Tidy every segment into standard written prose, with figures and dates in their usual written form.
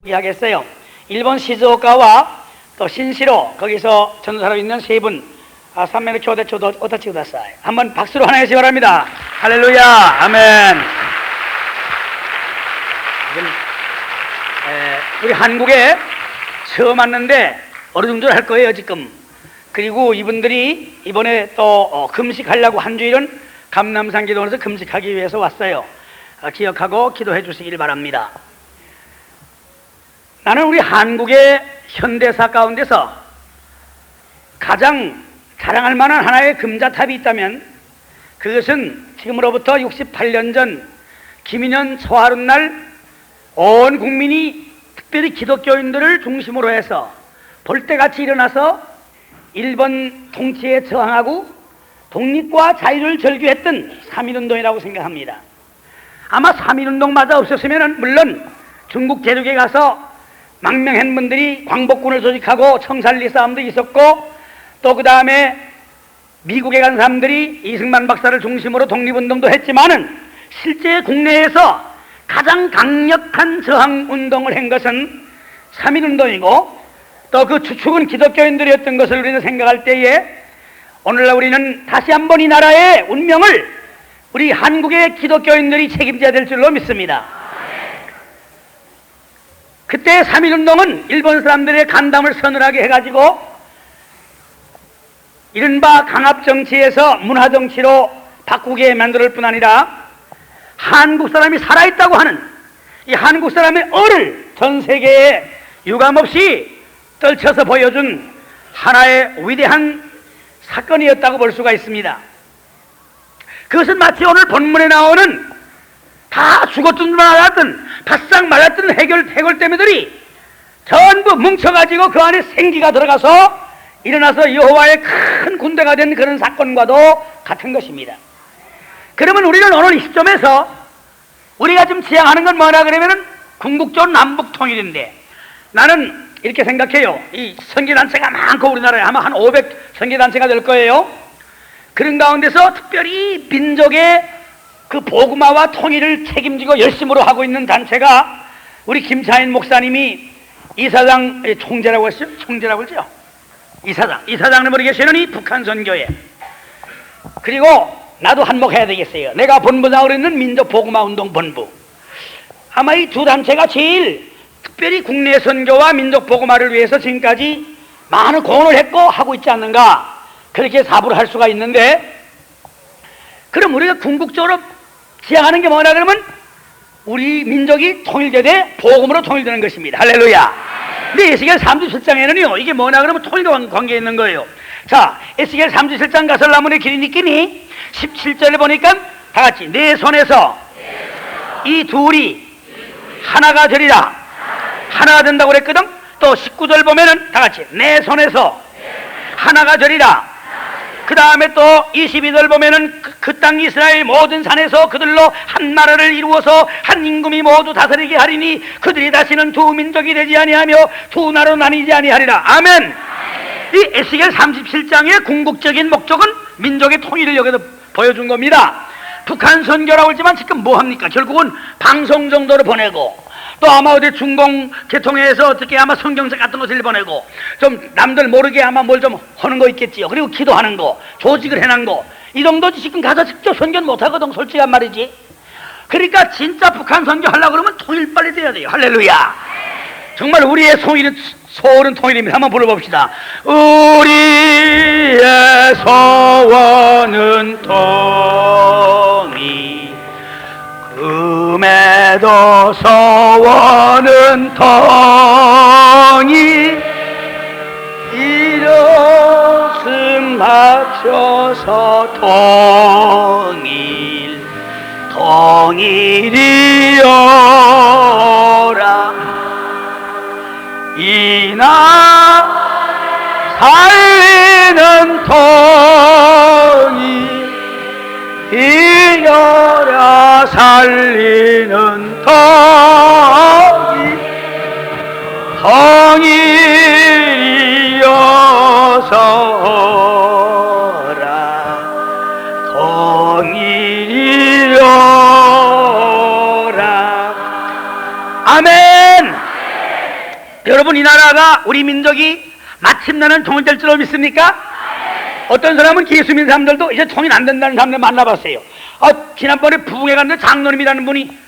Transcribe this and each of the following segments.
이야기했어요. 일본 시즈오카와 또 신시로 거기서 전도사로 있는 세 분, 삼면의 교대 초도 오타치 구다사이. 한번 박수로 환영해 주시기 바랍니다. 할렐루야, 아멘. 우리 한국에 처음 왔는데 어리둥절 할 거예요 지금. 그리고 이분들이 이번에 또 금식하려고 한 주일은 감람산 기도원에서 금식하기 위해서 왔어요. 기억하고 기도해 주시길 바랍니다. 나는 우리 한국의 현대사 가운데서 가장 자랑할 만한 하나의 금자탑이 있다면 그것은 지금으로부터 68년 전 김인현 초하룻 날 온 국민이 특별히 기독교인들을 중심으로 해서 볼때같이 일어나서 일본 통치에 저항하고 독립과 자유를 절규했던 3.1운동이라고 생각합니다. 아마 3.1운동마저 없었으면 물론 중국 제국에 가서 망명한 분들이 광복군을 조직하고 청산리 싸움도 있었고 또 그 다음에 미국에 간 사람들이 이승만 박사를 중심으로 독립운동도 했지만은 실제 국내에서 가장 강력한 저항운동을 한 것은 3.1운동이고 또 그 주축은 기독교인들이었던 것을 우리는 생각할 때에 오늘날 우리는 다시 한번 이 나라의 운명을 우리 한국의 기독교인들이 책임져야 될 줄로 믿습니다. 그때 3.1운동은 일본 사람들의 간담을 서늘하게 해가지고 이른바 강압정치에서 문화정치로 바꾸게 만들 뿐 아니라 한국 사람이 살아있다고 하는 이 한국 사람의 얼을 전 세계에 유감없이 떨쳐서 보여준 하나의 위대한 사건이었다고 볼 수가 있습니다. 그것은 마치 오늘 본문에 나오는 다 죽었든 말았든 바싹 말았던 해골대미들이 전부 뭉쳐가지고 그 안에 생기가 들어가서 일어나서 여호와의 큰 군대가 된 그런 사건과도 같은 것입니다. 그러면 우리는 오늘 이 시점에서 우리가 지금 지향하는 건 뭐냐 그러면은 궁극적으로 남북 통일인데 나는 이렇게 생각해요. 이 선교단체가 많고 우리나라에 아마 한 500 선교단체가 될 거예요. 그런 가운데서 특별히 민족의 그 복음화와 통일을 책임지고 열심으로 하고 있는 단체가 우리 김차인 목사님이 이사장 총재라고 했어요? 총재라고 했죠? 이사장님으로 계시는 이 북한 선교회. 그리고 나도 한몫해야 되겠어요. 내가 본부장으로 있는 민족복음화운동 본부. 아마 이 두 단체가 제일 특별히 국내 선교와 민족복음화를 위해서 지금까지 많은 공헌을 했고 하고 있지 않는가 그렇게 사부를 할 수가 있는데 그럼 우리가 궁극적으로 지향하는 게 뭐냐 그러면 우리 민족이 통일되되 복음으로 통일되는 것입니다. 할렐루야. 근데 에스겔 37장에는요 이게 뭐냐 그러면 통일과 관계 있는 거예요. 자, 에스겔 37장 가설나무의 길이 니끼니 17절에 보니까 다 같이 내 손에서 이 둘이 하나가 되리라. 하나가 된다고 그랬거든. 또 19절 보면은 다 같이 내 손에서 하나가 되리라. 그 다음에 또 22절 보면은 그 땅 이스라엘 모든 산에서 그들로 한 나라를 이루어서 한 임금이 모두 다스리게 하리니 그들이 다시는 두 민족이 되지 아니하며 두 나라로 나뉘지 아니하리라. 아멘. 이 에스겔 37장의 궁극적인 목적은 민족의 통일을 여기서 보여준 겁니다. 북한 선교라고 하지만 지금 뭐합니까? 결국은 방송 정도로 보내고 또 아마 어디 중공 개통해서 어떻게 아마 성경책 같은 것을 보내고 좀 남들 모르게 아마 뭘 좀 하는 거 있겠지요. 그리고 기도하는 거, 조직을 해놓은 거 이 정도지 지금 가서 직접 선교는 못하거든 솔직한 말이지. 그러니까 진짜 북한 선교 하려고 그러면 통일 빨리 돼야 돼요. 할렐루야. 정말 우리의 소원은 통일입니다. 한번 불러봅시다. 우리의 소원은 통일 금에도 소원은 통일 이것은 맞춰서 통일이여라. 이나 살리는 통일 이겨라 살리는 통일 통일이여서라 통일이여라. 아멘. 여러분, 이 나라가, 우리 민족이 마침내는 통일될 줄로 믿습니까? 어떤 사람은 예수 믿는 사람들도 이제 통일 안 된다는 사람들 만나봤어요. 지난번에 부흥회 갔는데 장로님이라는 분이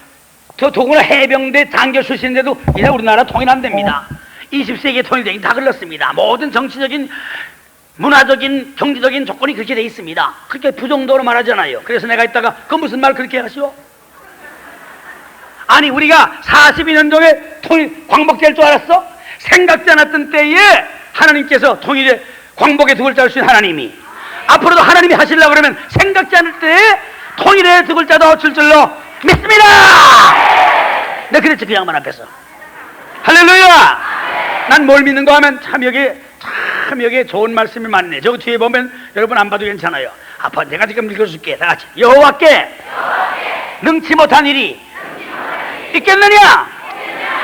더구나 해병대 장교 출신인데도 이제 우리나라 통일 안 됩니다. 20세기에 통일되기 다 걸렸습니다. 모든 정치적인, 문화적인, 경제적인 조건이 그렇게 돼 있습니다. 그렇게 부정도로 말하잖아요. 그래서 내가 이따가 그 무슨 말 그렇게 하시오? 아니, 우리가 42년 동에 통일 광복될 줄 알았어? 생각지 않았던 때에 하나님께서 통일에 광복에 두 글자를 주신 하나님이 앞으로도 하나님이 하시려고 그러면 생각지 않을 때에 통일에 두 글자도 줄 줄로 믿습니다. 내가 그랬지, 그 양반 앞에서. 할렐루야. 난 뭘 믿는가 하면 참 여기에 좋은 말씀이 많네. 저기 뒤에 보면 여러분 안 봐도 괜찮아요. 아빠, 내가 지금 읽어줄게. 다 같이. 여호와께 능치 못한 일이 있겠느냐?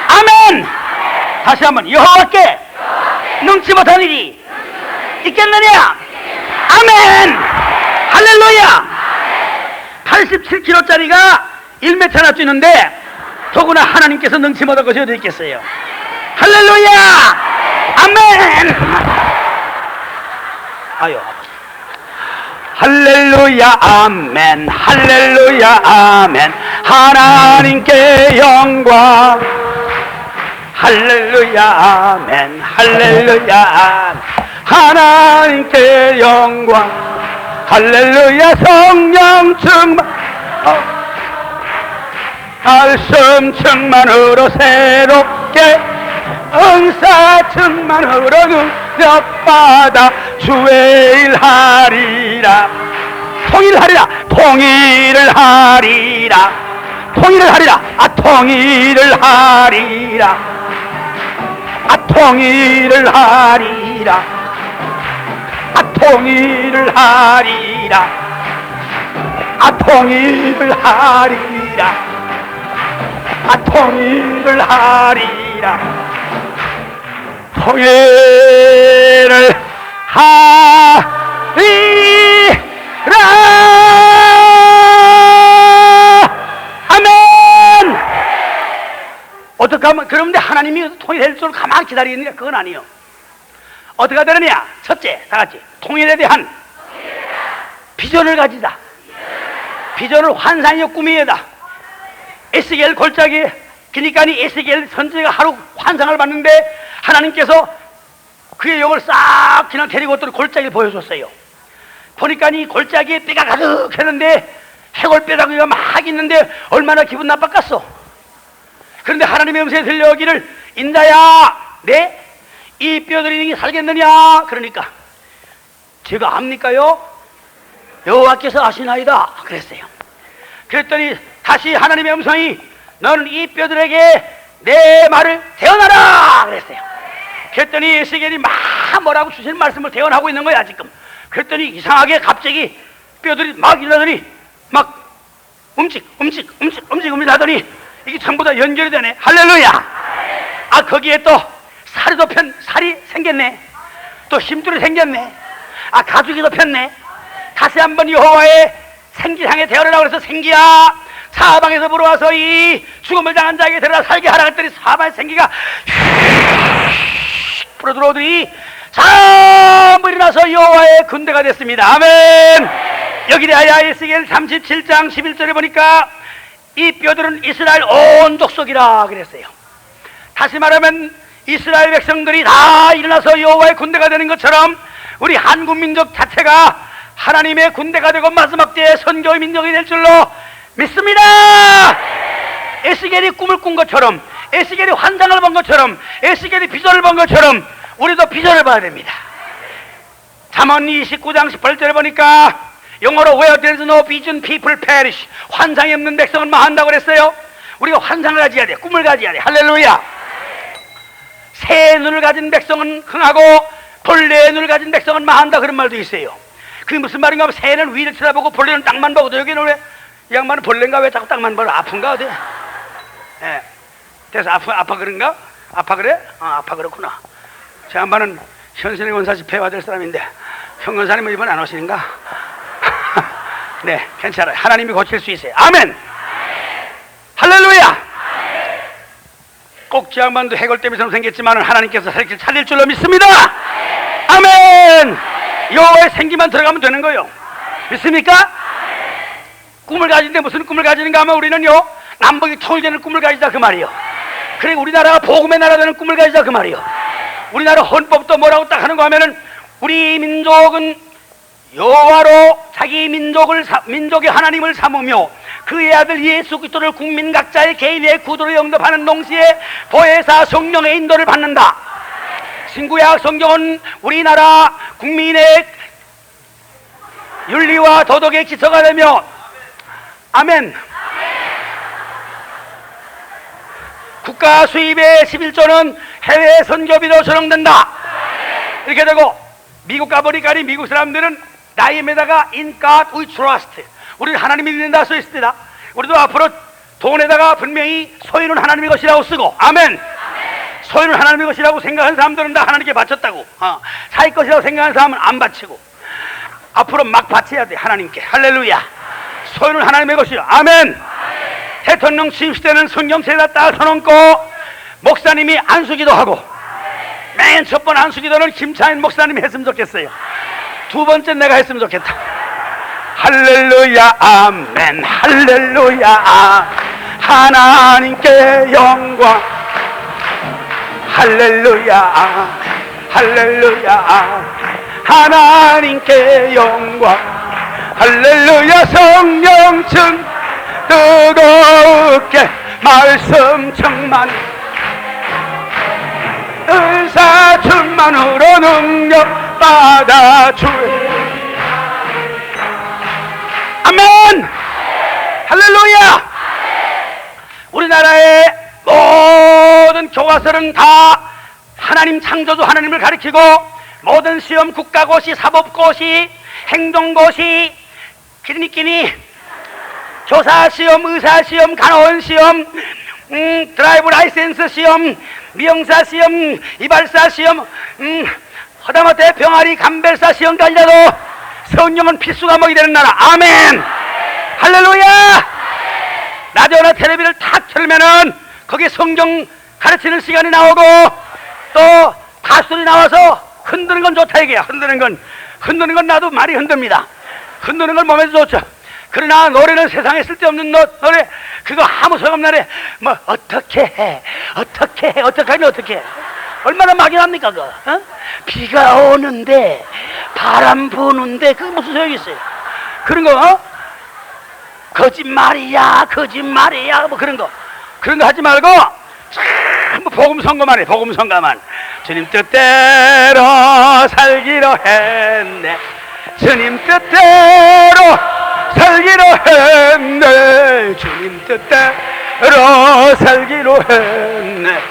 아멘. 다시 한번. 여호와께 능치 못한 일이 있겠느냐? 아멘. 할렐루야. 87kg짜리가 1m나 뛰는데 더구나 하나님께서 능치 못한 것이 어디 있겠어요? 할렐루야. 아멘. 아유. 할렐루야. 아멘. 할렐루야. 아멘. 하나님께 영광. 할렐루야. 아멘. 할렐루야. 아멘. 하나님께 영광. 할렐루야. 성령 충만, 말씀 충만으로 새롭게, 은사 충만으로 능력받아 주의 일 하리라. 통일하리라. 통일을 하리라. 통일을 하리라. 통일을 하리라. 통일을 하리라. 통일을 하리라. 통일을 하리라. 통일을 하리라. 통일을 하리라. 아멘. 어떻게 하면, 그런데 하나님이 통일할 줄 가만히 기다리겠느냐? 그건 아니요. 어떻게 되느냐? 첫째, 다 같이 통일에 대한 비전을 가지다. 비전을 환상이요 꿈이에다. 에스겔 골짜기, 그러니까 에스겔 선지자가 하루 환상을 봤는데 하나님께서 그의 영을 싹 그냥 데리고 또 골짜기를 보여줬어요. 보니까 이 골짜기에 뼈가 가득했는데 해골뼈다귀가 막 있는데 얼마나 기분 나빴겠어. 그런데 하나님의 음성이 들려오기를, 인자야, 네? 이 뼈들이 살겠느냐? 그러니까 제가 압니까요? 여호와께서 아시나이다 그랬어요. 그랬더니 다시 하나님의 음성이, 너는 이 뼈들에게 내 말을 대언하라 그랬어요. 그랬더니 에스겔이 막 뭐라고 주신 말씀을 대언하고 있는 거야 지금. 그랬더니 이상하게 갑자기 뼈들이 막 일어나더니 막 움직 하더니 이게 전부 다 연결이 되네. 할렐루야. 거기에 또 살이 생겼네. 또 힘줄이 생겼네. 가죽이 덮였네. 다시 한번 여호와의 생기상에 대어라고 그래서, 생기야, 사방에서 불어와서 이 죽음을 당한 자에게 데려다 살게 하라 했더니 사방의 생기가 불어 들어오더니 전부 일어나서 여호와의 군대가 됐습니다. 아멘. 여기 대하여 에스겔 37장 11절에 보니까 이 뼈들은 이스라엘 온 족속이라 그랬어요. 다시 말하면 이스라엘 백성들이 다 일어나서 여호와의 군대가 되는 것처럼 우리 한국 민족 자체가 하나님의 군대가 되고 마지막 때의 선교의 민족이 될 줄로 믿습니다. 에스겔이 꿈을 꾼 것처럼, 에스겔이 환상을 본 것처럼, 에스겔이 비전을 본 것처럼 우리도 비전을 봐야 됩니다. 잠언 29장 18절에 보니까 영어로 Where there is no vision, people perish. 환상이 없는 백성은 망한다고 그랬어요. 우리가 환상을 가져야 돼. 꿈을 가져야 돼. 할렐루야. 새 눈을 가진 백성은 흥하고 벌레의 눈을 가진 백성은 망한다, 그런 말도 있어요. 그게 무슨 말인가 하면 새는 위를 쳐다보고 벌레는 땅만 보고, 여기는 왜 이 양반은 벌레인가 왜 자꾸 땅만 보고, 아픈가 어디? 예. 그래서 아파 그런가? 아파 그래? 아파 그렇구나. 저 양반은 현신의 원사 집회 받을 사람인데 현 권사님은 이번 안 오시는가? 네, 괜찮아요. 하나님이 고칠 수 있어요. 아멘. 할렐루야. 꼭지 양반도 해골 때문에 생겼지만 하나님께서 살릴 줄로 믿습니다. 아멘. 여호와의 생기만 들어가면 되는 거예요. 믿습니까? 꿈을 가지는데 무슨 꿈을 가지는가 하면 우리는요, 남북이 통일되는 꿈을 가지자 그 말이에요. 그래, 우리나라가 복음의 나라 되는 꿈을 가지자 그 말이에요. 우리나라 헌법도 뭐라고 딱 하는 거 하면은 우리 민족은 여호와로 자기 민족의 하나님을 삼으며 그의 아들 예수 그리스도를 국민 각자의 개인의 구도로 영접하는 동시에 보혜사 성령의 인도를 받는다. 신구약 성경은 우리나라 국민의 윤리와 도덕의 기초가 되며, 아멘. 국가 수입의 11조는 해외 선교비로 조정된다. 이렇게 되고, 미국 가보니까니 미국 사람들은 나이에다가 in God we trust. 우리는 하나님이 믿는다 써 있습니다. 우리도 앞으로 돈에다가 분명히 소유는 하나님의 것이라고 쓰고, 아멘. 소유는 하나님의 것이라고 생각하는 사람들은 다 하나님께 바쳤다고. 자기 것이라고 생각하는 사람은 안 바치고 앞으로 막 바쳐야 돼. 하나님께. 할렐루야. 소유는 하나님의 것이요. 아멘. 대통령 취임식 때는 성경책에다 딱 써놓고 목사님이 안수기도 하고, 맨 첫 번 안수기도는 김차인 목사님이 했으면 좋겠어요. 두 번째 내가 했으면 좋겠다. 할렐루야 아멘. 할렐루야 하나님께 영광. 할렐루야 할렐루야 하나님께 영광. 할렐루야. 성령층 뜨겁게 말씀 충만, 은사 충만으로 능력 받아 주의. 아멘. 할렐루야. 우리나라의 모든 교과서는 다 하나님 창조주 하나님을 가리키고, 모든 시험, 국가고시, 사법고시, 행정고시, 기니끼니 교사시험, 의사시험, 간호원시험, 드라이브 라이센스 시험, 미용사시험, 이발사시험, 허다못해 병아리 감별사 시험까지라도 성령은 필수 과목이 되는 나라. 아멘. 할렐루야. 라디오나 텔레비를 탁 틀면은 거기 성경 가르치는 시간이 나오고, 또 가수들이 나와서 흔드는 건 좋다 이게야. 흔드는 건 나도 많이 흔듭니다. 흔드는 건 몸에도 좋죠. 그러나 노래는 세상에 쓸데없는 노래, 그거 아무 소용없는 노래, 뭐 어떻게 해, 어떻게 해, 어떻게 하면 어떻게 해. 얼마나 막연합니까 그거. 비가 오는데 바람 부는데 그게 무슨 소용이 있어요. 그런 거 거짓말이야 거짓말이야 뭐 그런 거 하지 말고 전부 복음 선거만 해. 복음 선거만. 주님 뜻대로 살기로 했네. 주님 뜻대로 살기로 했네. 주님 뜻대로 살기로 했네.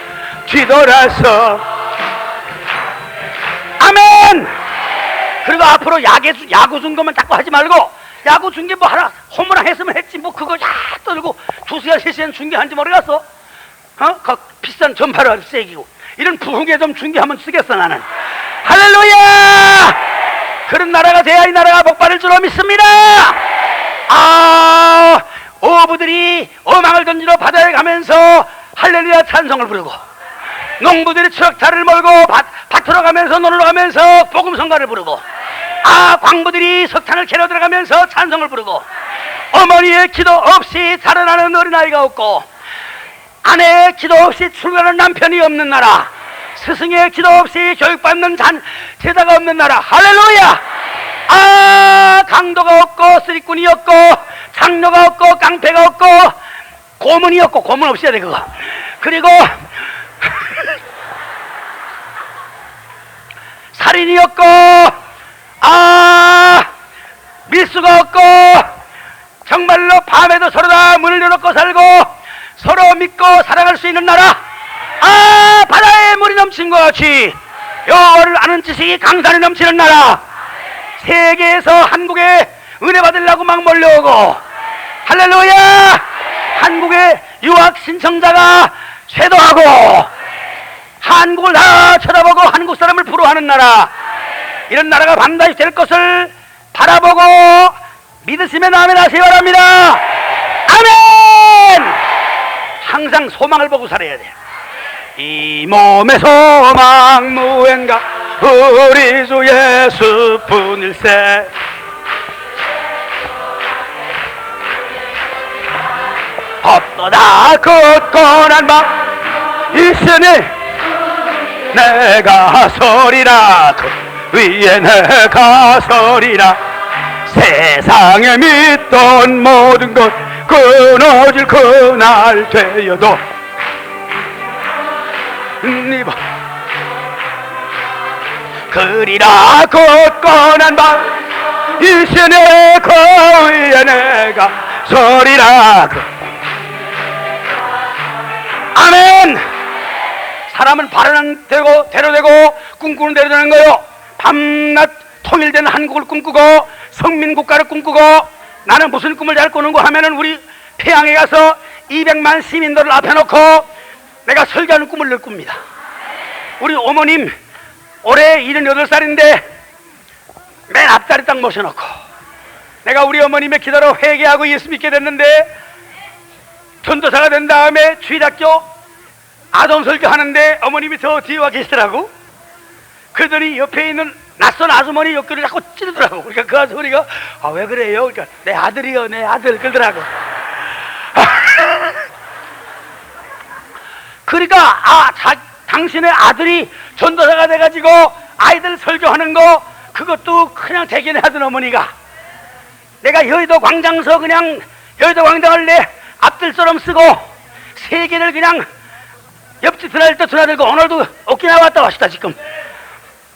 뒤돌아서. 아멘. 그리고 앞으로 야구 준거만 자꾸 하지 말고, 야구 중계 뭐 하나 홈런 했으면 했지 뭐 그거 야 떨고 2시간 3시간 중계한지 모르겠어. 그 비싼 전파를 세기고 이런 부흥에 좀 중계하면 쓰겠어 나는. 할렐루야. 그런 나라가 돼야 이 나라가 복받을 줄로 믿습니다. 어부들이 어망을 던지러 바다에 가면서 할렐루야 찬송을 부르고, 농부들이 트럭타를 몰고 밭으로 가면서 논으로 가면서 복음성가를 부르고, 광부들이 석탄을 캐러 들어가면서 찬송을 부르고, 어머니의 기도 없이 살아나는 어린아이가 없고, 아내의 기도 없이 출가하는 남편이 없는 나라, 스승의 기도 없이 교육받는 제자가 없는 나라. 할렐루야. 강도가 없고 쓰리꾼이 없고 장로가 없고 깡패가 없고 고문이 없고, 고문 없어야 돼 그거. 그리고 살인이 없고 밀수가 없고, 정말로 밤에도 서로 다 문을 열어놓고 살고 서로 믿고 살아갈 수 있는 나라. 바다에 물이 넘친 것 같이 여호와를 아는 지식이 강산이 넘치는 나라. 세계에서 한국에 은혜 받으려고 막 몰려오고, 할렐루야. 한국에 유학 신청자가 쇄도하고 한국을 다 쳐다보고 한국 사람을 부러워하는 나라. 이런 나라가 반드시 될 것을 바라보고 믿으시면 아멘 하시기 바랍니다. 아멘. 항상 소망을 보고 살아야 돼. 이 몸의 소망 무언가 우리 주 예수뿐일세. 헛도다 굳건한 맘 있으니 내가 서리라. 그 위에 내가 서리라. 세상에 믿던 모든 것 끊어질 그날 되어도 그리라 굳건한 맘 있으니 그 위에 내가 서리라. 아멘. 사람은 바라는 대로 되고 꿈꾸는 대로 되는 거요. 밤낮 통일된 한국을 꿈꾸고 성민국가를 꿈꾸고 나는 무슨 꿈을 잘 꾸는고 하면은 우리 태양에 가서 200만 시민들을 앞에 놓고 내가 설교하는 꿈을 늘 꿉니다. 우리 어머님 올해 78살인데 맨 앞자리 딱 모셔놓고 내가 우리 어머님의 기도로 회개하고 예수 믿게 됐는데 전도사가 된 다음에 주일학교 아동 설교하는데 어머님이 저 뒤에 와 계시더라고. 그러더니 옆에 있는 낯선 아주머니 옆구리 자꾸 찌르더라고. 그러니까 그 아주머니가 아, 왜 그래요? 그러니까 내 아들이요, 내 아들 그러더라고. 그러니까 당신의 아들이 전도사가 돼가지고 아이들 설교하는 거 그것도 그냥 대견해 하던 어머니가 내가 여의도 광장서 그냥 여의도 광장을 내 앞들처럼 쓰고 세계를 그냥 옆집 드나들 때 드나들고 오늘도 오키나와 왔다 왔다 지금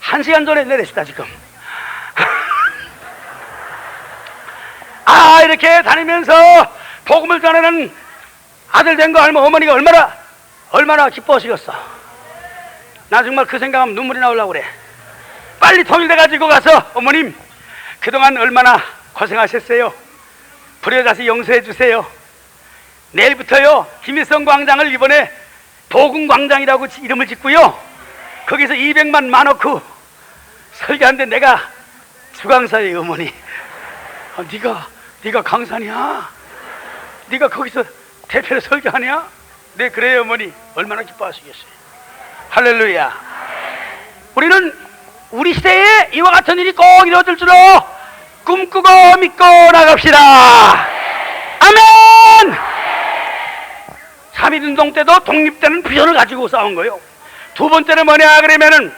1시간 전에 내렸다 지금. 이렇게 다니면서 복음을 전하는 아들 된 거 알면 어머니가 얼마나 기뻐하시겠어. 나 정말 그 생각하면 눈물이 나오려고 그래. 빨리 통일돼가지고 가서 어머님 그동안 얼마나 고생하셨어요. 불효자씨 용서해 주세요. 내일부터요 김일성 광장을 이번에 복음광장이라고 이름을 짓고요 거기서 200만 많고 설교하는데 내가 주강사의 어머니. 네가 강사냐? 네가 거기서 대표로 설교하냐? 네 그래요 어머니. 얼마나 기뻐하시겠어요. 할렐루야. 우리는 우리 시대에 이와 같은 일이 꼭 이루어질 줄로 꿈꾸고 믿고 나갑시다. 아멘. 3.1운동 때도 독립되는 비전을 가지고 싸운 거예요. 두 번째는 뭐냐 그러면은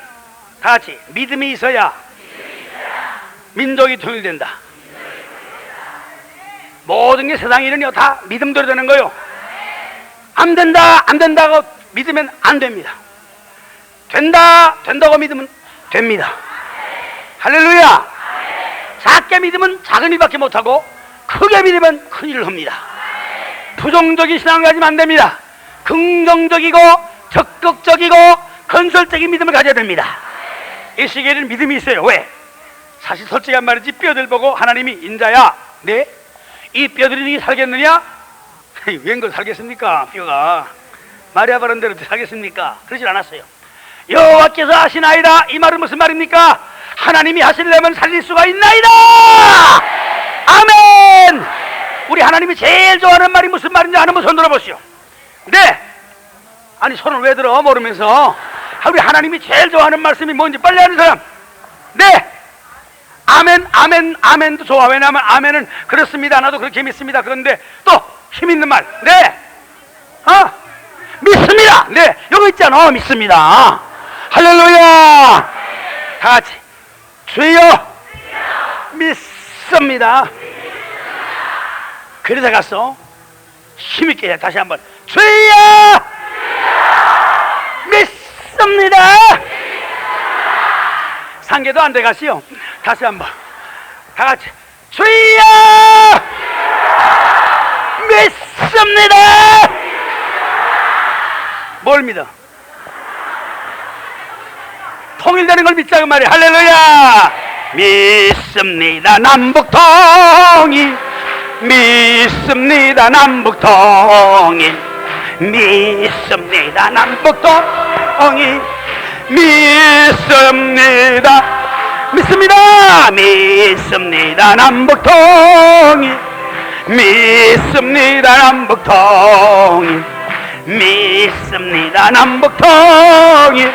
다 같이 믿음이 있어야 민족이 통일된다. 모든 게 세상 일은요 다 믿음대로 되는 거예요. 안 된다고 믿으면 안 됩니다. 된다고 믿으면 됩니다. 할렐루야. 작게 믿으면 작은 일밖에 못하고 크게 믿으면 큰 일을 합니다. 부정적인 신앙을 가지면 안 됩니다. 긍정적이고 적극적이고 건설적인 믿음을 가져야 됩니다. 이 시기에는 믿음이 있어요. 왜? 사실 솔직한 말이지 뼈들 보고 하나님이 인자야 네? 이 뼈들이 살겠느냐? 웬걸 살겠습니까? 뼈가 마리아 바른 대로 살겠습니까? 그러질 않았어요. 여호와께서 하시나이다. 이 말은 무슨 말입니까? 하나님이 하시려면 살릴 수가 있나이다. 아멘. 우리 하나님이 제일 좋아하는 말이 무슨 말인지 아는 분 손 들어보시오. 네. 아니 손을 왜 들어 모르면서. 우리 하나님이 제일 좋아하는 말씀이 뭔지 빨리 아는 사람. 네. 아멘. 아멘도 좋아. 왜냐하면 아멘은 그렇습니다. 나도 그렇게 믿습니다. 그런데 또 힘 있는 말. 네. 믿습니다. 네. 여기 있잖아. 믿습니다. 할렐루야. 다 같이 주여 믿습니다. 그래서 갔어. 힘있게 다시 한번 주여 믿습니다. 상계도 안 돼 가시오. 다시 한번 다 같이 주여 믿습니다. 뭘 믿어? 통일되는 걸 믿자 그 말이야. 할렐루야. 믿습니다. 남북통일 믿습니다. 남북통일 믿습니다. 남북통일 믿습니다. 믿습니다. 남북통일 믿습니다. 남북통일 믿습니다. 남북통일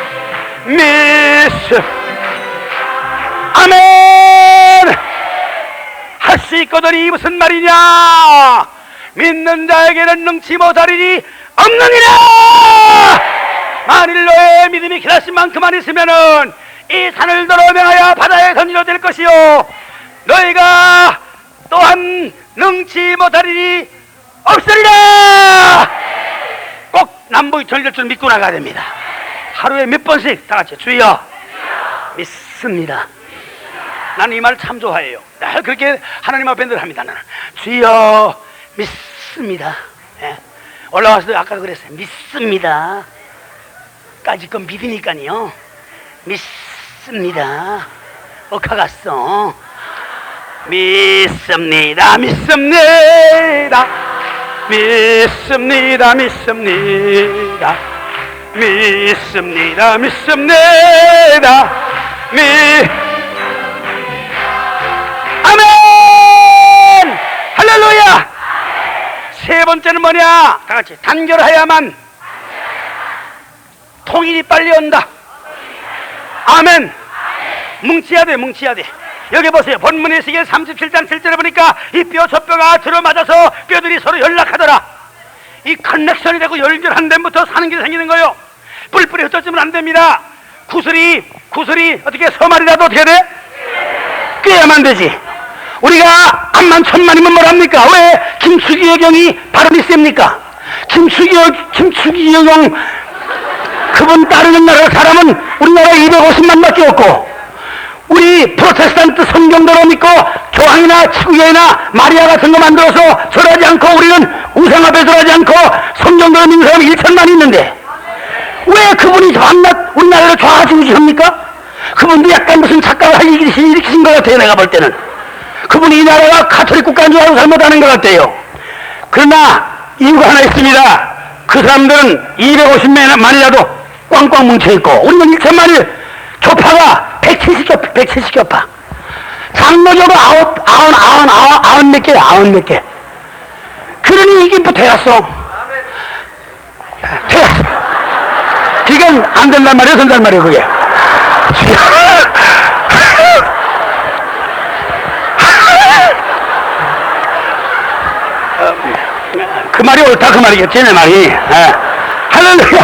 아멘. 할 수 있거든이 무슨 말이냐? 믿는 자에게는 능치 못하리니 없느니라. 만일 너의 믿음이 기다신 만큼만 있으면은 이 산을 들어 명하여 바다에 던지려 될 것이요 너희가 또한 능치 못하리니 없으리라. 꼭 남북이 전될 줄 믿고 나가야 됩니다. 하루에 몇 번씩 다 같이 주여 믿습니다. 나는 이 말을 참 좋아해요. 늘 그렇게 하나님 앞에 늘 합니다. 나는 주여 믿습니다. 예. 올라와서도 아까도 그랬어요. 믿습니다. 까짓 건 믿으니까요. 믿습니다. 억하 갔어. 믿습니다. 믿습니다. 믿습니다. 믿습니다. 믿습니다. 믿습니다. 아멘. 할렐루야. 세 번째는 뭐냐? 다 같이 단결해야만 통일이 빨리 온다. 아멘. 뭉치야 돼, 뭉치야 돼. 여기 보세요. 본문의 시계 37장 7절에 보니까 이 뼈 저 뼈가 들어맞아서 뼈들이 서로 연락하더라. 이 커넥션이 되고 연결한 데부터 사는 게 생기는 거예요. 뿔뿔이 흩어지면 안 됩니다. 구슬이 어떻게 서말이라도 어떻게 돼? 꿰야만 되지. 우리가 암만 천만이면 뭐랍니까? 왜 김추기 여경이 발음이 셉니까? 김추기 여경 그분 따르는 나라 사람은 우리나라 250만 밖에 없고, 우리 프로테스탄트 성경대로 믿고 교황이나 치구교회나 마리아 같은 거 만들어서 절하지 않고 우리는 우상 앞에 절하지 않고 성경대로 믿는 사람이 1천만 있는데 왜 그분이 우리나라를 좌지우지합니까? 그분도 약간 무슨 착각을 일으키신 것 같아요. 내가 볼 때는 그분이 이 나라가 가톨릭 국가인 줄 알고 잘못하는 것 같아요. 그러나 이유가 하나 있습니다. 그 사람들은 250만이라도 꽝꽝 뭉쳐있고 우리는 1천만일 교파가 170교파 장로교가 아흔 몇 개. 그러니 이게 뭐 되었어. 그건 안 된단 말이에요, 된단 말이에요, 그게. 그 말이 옳다, 그 말이겠지, 내 말이. 할렐루야.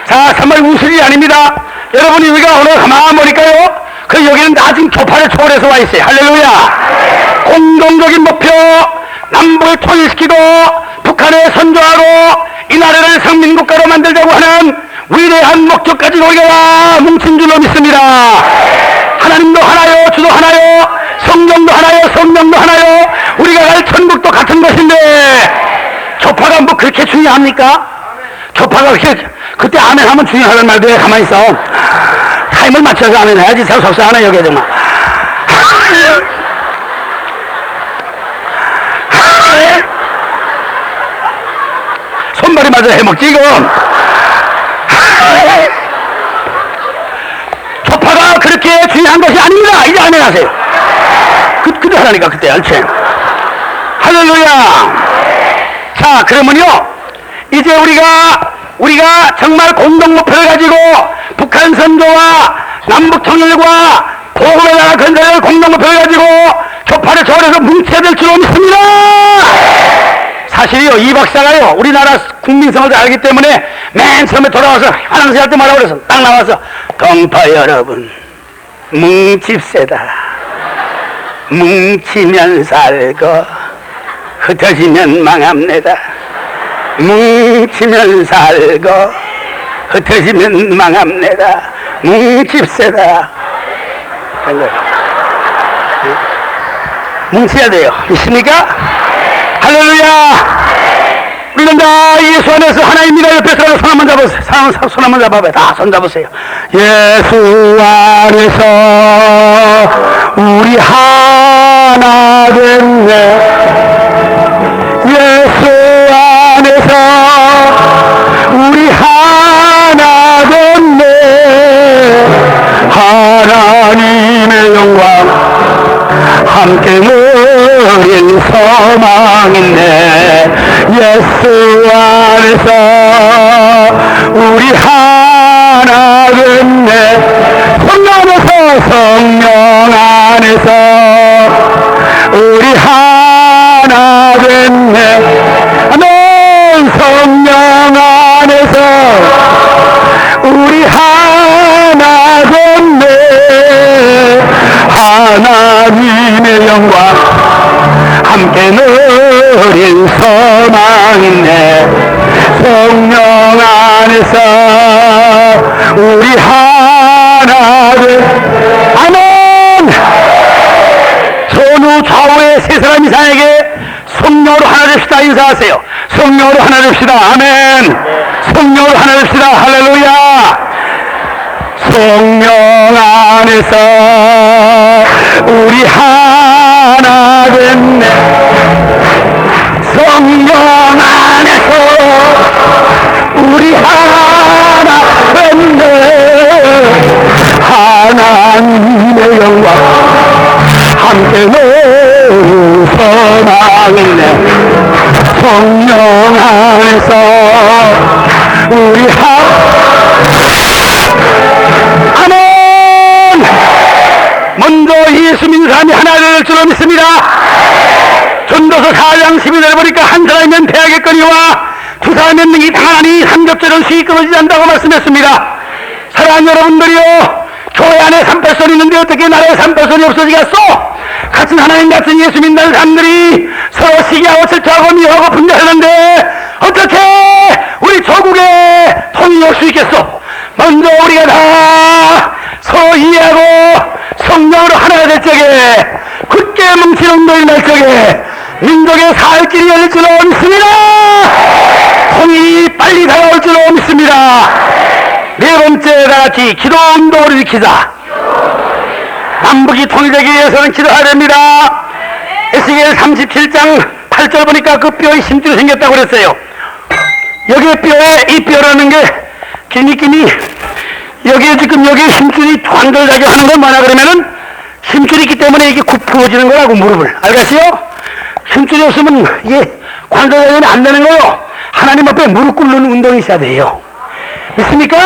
자, 정말 웃을 아닙니다. 여러분이 우리가 오늘 가만히 보니까요, 그 여기는 낮은 교파를 초월해서 와 있어요. 할렐루야. 공동적인 목표, 남북을 통일시키고 북한에 선조하고 이 나라를 성민국가로 만들자고 하는 위대한 목적까지 우리가 뭉친 줄로 믿습니다. 하나님도 하나요, 주도 하나요, 성경도 하나요, 성령도 하나요. 우리가 갈 천국도 같은 것인데 교파가 뭐 그렇게 중요합니까? 교파가 그때 아멘 하면 중요하단 말도 왜 가만히 있어. 타임을 맞춰서 아멘 해야지. 제가 속상하네 여기에 정말. 손발이 맞아 해먹지 이건. 교파가 그렇게 중요한 것이 아닙니다. 이제 아멘 하세요. 그때 하라니까 그때 알지. 할렐루야. 자, 그러면요 이제 우리가 정말 공동 목표를 가지고 북한 선조와 남북 통일과 보험의 나라 건설을 공동 목표를 가지고 교파를 저울해서 뭉쳐야 될 줄로 믿습니다. 사실이요, 이 박사가요 우리나라 국민성을 알기 때문에 맨 처음에 돌아와서 화장실 할 때 뭐라고 그래서 딱 나와서 동파 여러분 뭉칩시다. 뭉치면 살고 흩어지면 망합니다. 뭉치면 살고 흩어지면 망합니다. 뭉칩시다. 뭉쳐야 돼요. 믿습니까? 할렐루야. 우리는 다 예수 안에서 하나입니다. 옆에 사람 손 한번 잡으세요. 손 한번 잡아봐요. 다 손 잡으세요. 예수 안에서 우리 하나 됐네. 예수 안에서 우리 하나 됐네. 하나님의 영광 함께 누린 소망이네. 예수 안에서 우리 하나 됐네. 성령 안에서, 성령 안에서 우리 하나 됐네. 아멘. 성령 안에서 우리 하나 됐네. 하나님의 영광 함께 누릴 소망이네. 성령 안에서 우리 하나 돼. 아멘. 전후 좌우의 세 사람 이상에게 성령으로 하나 됩시다 인사하세요. 성령으로 하나 됩시다. 아멘. 성령으로 하나 됩시다. 할렐루야. 성령 안에서 우리 하나 됐네. 성령 안에서 우리 하나 됐네. 하나님의 영광 함께 소망했네. 성령 안에서 우리 아멘. 먼저 예수 믿는 사람이 하나 될 줄로 믿습니다. 전도서 4장 12절에 보니까 한 사람이면 대하겠거니와 두 사람이면 능히 당하나니 삼겹살은 수익 끊어지지 않는다고 말씀했습니다. 사랑하는 여러분들이요, 교회 안에 3%이 있는데 어떻게 나라에 3%이 없어지겠소? 같은 하나님 같은 예수 믿는 사람들이 서로 시기하고 질투하고 미워하고 분열하는데 어떻게 우리 조국에 통일이 올 수 있겠소? 먼저 우리가 다 서로 이해하고 성령으로 하나가 될 적에 굳게 뭉친 운동이 날 적에 민족의 살 길이 열릴 줄로 믿습니다. 통일이 빨리 다가올 줄로 믿습니다. 네 번째, 다같이 기도 운동을 일으키자. 남북이 통일되기 위해서는 기도해야 됩니다. 에스겔 37장 8절 보니까 그 뼈에 힘줄이 생겼다고 그랬어요. 여기 뼈에 이 뼈라는 게 기니끼니 여기에 지금 여기에 힘줄이 관절작용 하는 건 뭐냐 그러면은 힘줄이 있기 때문에 이게 굽어지는 거라고. 무릎을 알겠어요? 힘줄이 없으면 이게 관절작용이 안 되는 거요. 하나님 앞에 무릎 꿇는 운동이 있어야 돼요. 믿습니까?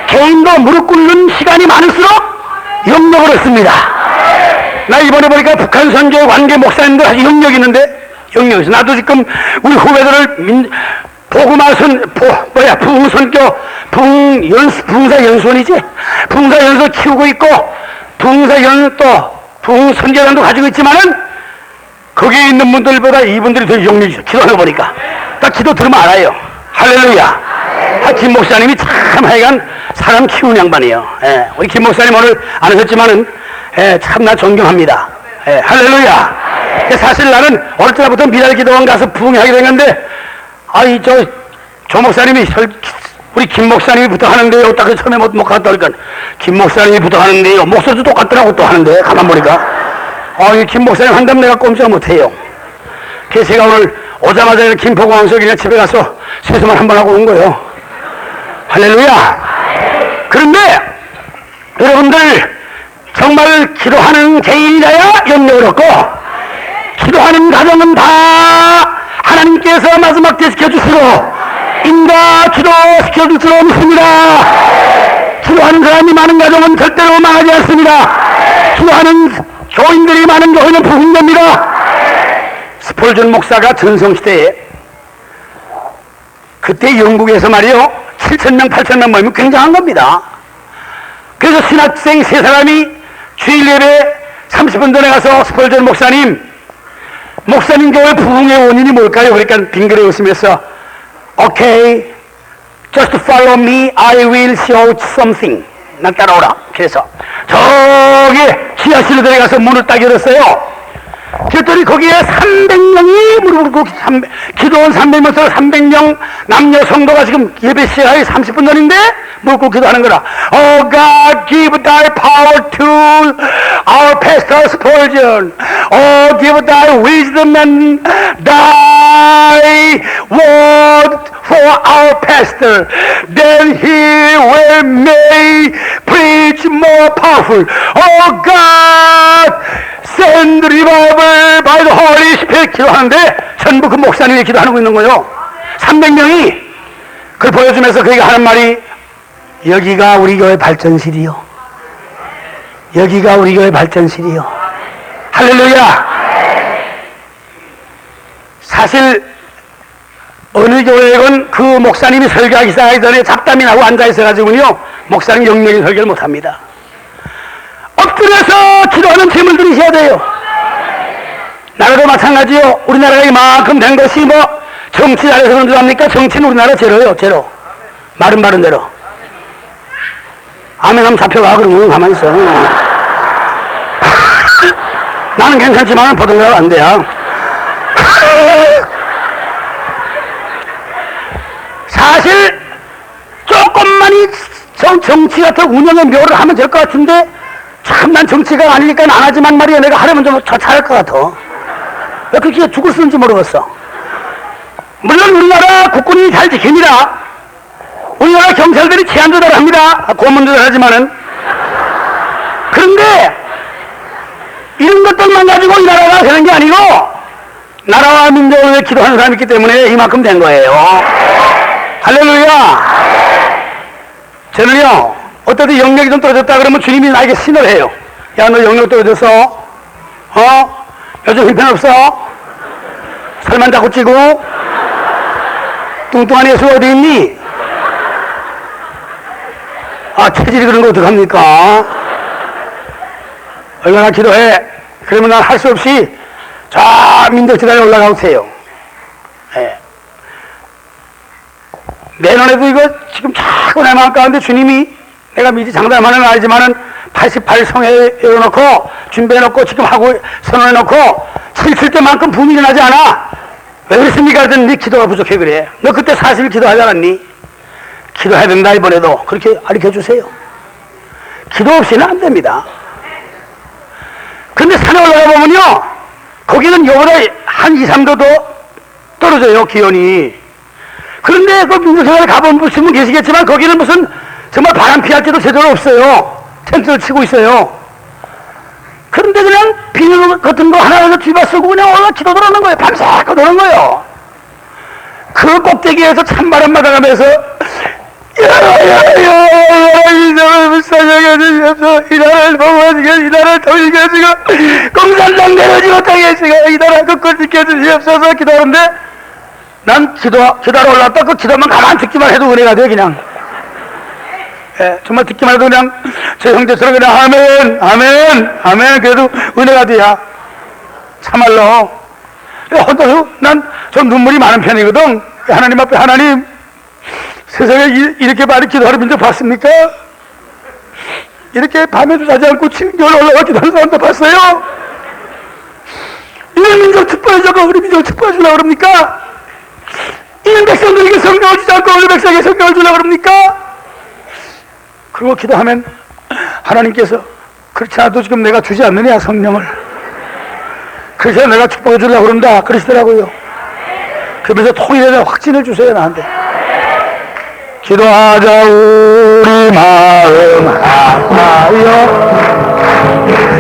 개인도 무릎 꿇는 시간이 많을수록 영역을 얻습니다. 나 이번에 보니까 북한 선교 관계 목사님들 아주 영역이 있는데, 영역이 있어. 나도 지금 우리 후배들을 부흥선교, 부흥사연수원이지? 부흥사연수 키우고 있고, 부흥선교단도 가지고 있지만은, 거기에 있는 분들보다 이분들이 더 영역이 있어. 기도하는 거 보니까. 나 기도 들으면 알아요. 할렐루야. 김 목사님이 참 하여간 사람 키우는 양반이에요. 예, 우리 김 목사님 오늘 안 하셨지만은, 참 나 존경합니다. 할렐루야. 사실 나는 어릴 때부터 미랄 기도원 가서 부흥하게 된 건데, 조 목사님이 우리 김 목사님이 부탁하는데요. 딱 처음에 못 갔다 오니까 김 목사님이 부탁하는데요. 목소리도 똑같더라고 또 하는데 가만 보니까 이 김 목사님 한다면 내가 꼼짝 못해요. 그래서 제가 오늘 오자마자 김포공항에서 그냥 집에 가서 세수만 한번 하고 온 거예요. 할렐루야. 그런데 여러분들 정말 기도하는 개인이라야 영역을 얻고 기도하는 가정은 다 하나님께서 마지막 때 지켜주시고 인과 기도시켜줄 줄 믿습니다. 기도하는 사람이 많은 가정은 절대로 망하지 않습니다. 기도하는 교인들이 많은 교회는 부흥됩니다. 스폴전 목사가 전성시대에 그때 영국에서 말이요 7,000명 8,000명 모이면 굉장한 겁니다. 그래서 신학생 세 사람이 주일 예배 30분 전에 가서 스폴전 목사님 교회 부흥의 원인이 뭘까요? 그러니까 빙그레 웃으면서 Okay, just follow me, I will show something. 난 따라오라. 그래서 저기 지하실로 들어가서 문을 딱 열었어요. 그랬더니 거기에 300명이 무릎을 꿇고 기도원 300명, 300명 남녀 성도가 지금 예배 시간이 30분 전인데 무릎 꿇고 기도하는 거라. Oh God, give thy power to our pastor Spurgeon. Oh, give thy wisdom and thy word for our pastor. Then he will may preach more powerful. Oh God, send revival by the Holy Spirit. 기도하는데 전부 그 목사님이 기도하고 있는 거요. 300명이 그걸 보여주면서 그에게 하는 말이, 여기가 우리 교회 발전실이요. 여기가 우리 교회 발전실이요. 할렐루야. 사실 어느 교회건 그 목사님이 설교하기 시작하기 전에 잡담이 나고 앉아있어가지고요, 목사님 영역인 설교를 못합니다. 엎드려서 기도하는 짐을 들이셔야 돼요. 나라도 마찬가지요. 우리나라가 이만큼 된 것이 뭐 정치 잘해서 그런 줄 압니까? 정치는 우리나라 제로요, 제로. 말은 바른 대로. 아멘 하면 잡혀가. 그러면 가만히 있어. 나는 괜찮지만 보통가가 안 돼요. 사실 조금만 정치 같은 운영의 묘를 하면 될 것 같은데, 참 난 정치가 아니니까 안 하지만 말이야, 내가 하려면 좀 잘할 것 같아. 왜 그렇게 죽을 쓰는지 모르겠어. 물론 우리나라 국군이 잘 지킵니다. 우리나라 경찰들이 치안 조달합니다. 고문 조달하지만은. 그런데 이런 것들만 가지고 이 나라가 되는 게 아니고, 나라와 민족을 위해 기도하는 사람이 있기 때문에 이만큼 된 거예요. 할렐루야. 저는요, 어떨 때 영역이 좀 떨어졌다 그러면 주님이 나에게 신호를 해요. 야, 너 영역 떨어졌어? 요즘 형편없어? 살만 자꾸 찌고? 뚱뚱한 예수 어디 있니? 체질이 그런 거 어떡합니까? 얼마나 기도해? 그러면 난 할 수 없이 저 민족 지단에 올라가세요. 네. 내년에도 이거 지금 자꾸 내 마음 가운데 주님이, 내가 미리 장담하는 건 아니지만은 88성에 열어놓고 준비해놓고 지금 하고 선언해놓고 77 때만큼 붐이 일어나지 않아. 왜 그랬습니까? 그랬더니 네 기도가 부족해 그래. 너 그때 40일 기도하지 않았니? 기도해야 된다 이번에도. 그렇게 가르쳐 주세요. 기도 없이는 안 됩니다. 근데 산에 올라가 보면요, 거기는 요번에 한 2, 3도 더 떨어져요, 기온이. 그런데 그 민주생활에 가본 분은 계시겠지만 거기는 무슨 정말 바람 피할 때도 제대로 없어요. 텐트를 치고 있어요. 그런데 그냥 비닐 같은 거 하나 뒤집어 쓰고 그냥 올라 기도 들어오는 거예요. 밤새고 노는 거예요. 그 꼭대기에서 찬바람 맞아가면서 이놈을 사냥해 주시옵소서. 이 나라를 보호하시고 이 나라를 돌리게 하시고 공산당 내려오지 못하게 하시고 이 나라 끝끝 지켜주시옵소서 기도하는데, 난 기도하러 올라왔다 그 기도만 가만히 듣기만 해도 은혜가 돼 그냥. 예, 정말 듣기만 해도 그냥 저 형제처럼 그냥 아멘 아멘 아멘 그래도 은혜가 돼야. 참말로 난 좀 눈물이 많은 편이거든. 하나님 앞에, 하나님 세상에 이렇게 많이 기도하는 민족 봤습니까? 이렇게 밤에도 자지 않고 층결 올라가 기도하는 사람도 봤어요? 이런 민족 특별해져가 우리 민족 특별해주려고 그럽니까? 이런 백성들에게 성경을 주지 않고 우리 백성에게 성경을 주려고 그럽니까? 그리고 기도하면 하나님께서 그렇지 않아도 지금 내가 주지 않느냐 성령을, 그래서 내가 축복해 주려고 그런다 그러시더라고요. 그러면서 통일해서 확신을 주세요 나한테. 기도하자 우리 마음 아파요.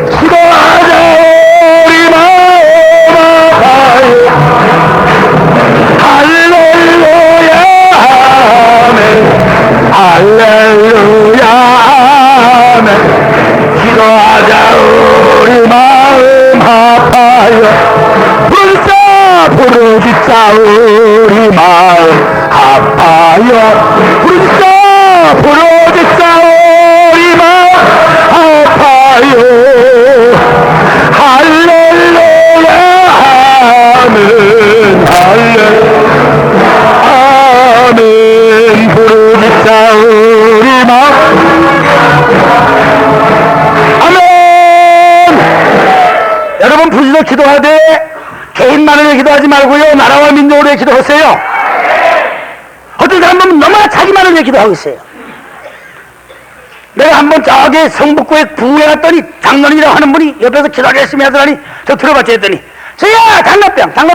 기도하자 우리 마음 아파요. 할렐루야 아멘 할렐루야 아멘. 기도하자 우리 마음 아파요. 부르짖자 우리 마음 아파요. 부르짖자 우리 마음 아파요. 할렐루야 아멘 할렐루야 아멘. 부르짖자 우리 마음 아멘. 여러분 부르짖어 기도하되 개인만을 위해 기도하지 말고요, 나라와 민족을 위해 기도하세요. 어떤 사람은 너무나 자기만을 위해 기도하고 있어요. 내가 한번 저기 성북구에 부에 갔더니 장로님이라고 하는 분이 옆에서 기도를 열심히 하더니 저 들어봤지 했더니 저야 당나병 저야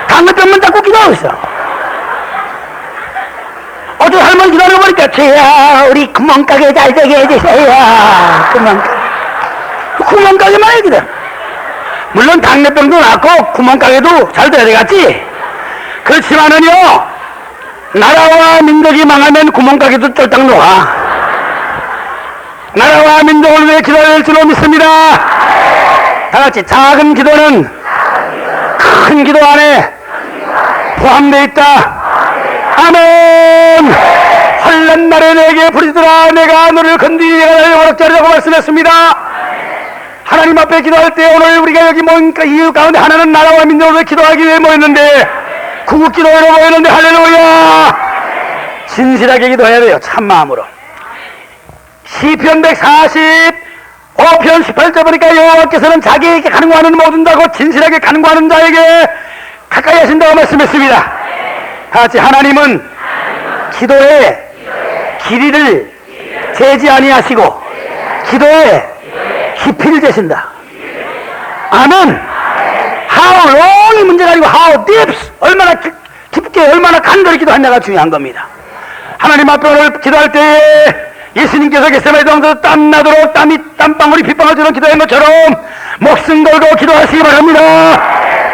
당나병만 잡고 기도하고 있어. 어떤 할머니 기도하는 거 보니까 저야 우리 구멍가게 잘 되게 해주세요. 구멍가게 구멍가게만 얘기돼. 물론 당뇨병도 낫고 구멍가게도 잘 돼야 되겠지. 그렇지만은요, 나라와 민족이 망하면 구멍가게도 쫄딱 놓아. 나라와 민족을 위해 기도해야 될 줄로 믿습니다. 다같이 작은 기도는 큰 기도 안에 포함되어 있다. 아멘. 환난 날에 내게 부르짖으라. 내가 너를 건드리니 내가 너를 허락자리라고 말씀했습니다. 하나님 앞에 기도할 때 오늘 우리가 여기 모인 이유 가운데 하나는 나라와 민족을 위해 기도하기 위해 모였는데, 구국기도회로 모였는데, 할렐루야. 진실하게 기도해야 돼요. 참마음으로. 시편 145편 18절 보니까 여호와께서는 자기에게 간구하는 모든 자고 진실하게 간구하는 자에게 가까이 하신다고 말씀했습니다. 다같이 하나님은 기도에 길이를 재지 아니하시고 기도에 깊이를 재신다. 아멘. How long이 문제가 아니고 how deep, 얼마나 깊게 얼마나 간절히 기도하냐가 중요한 겁니다. 하나님 앞에 오늘 기도할 때에 예수님께서 겟세마네 동산에서 땀 나도록 땀방울이 빗방울 주는 기도한 것처럼 목숨 걸고 기도하시기 바랍니다.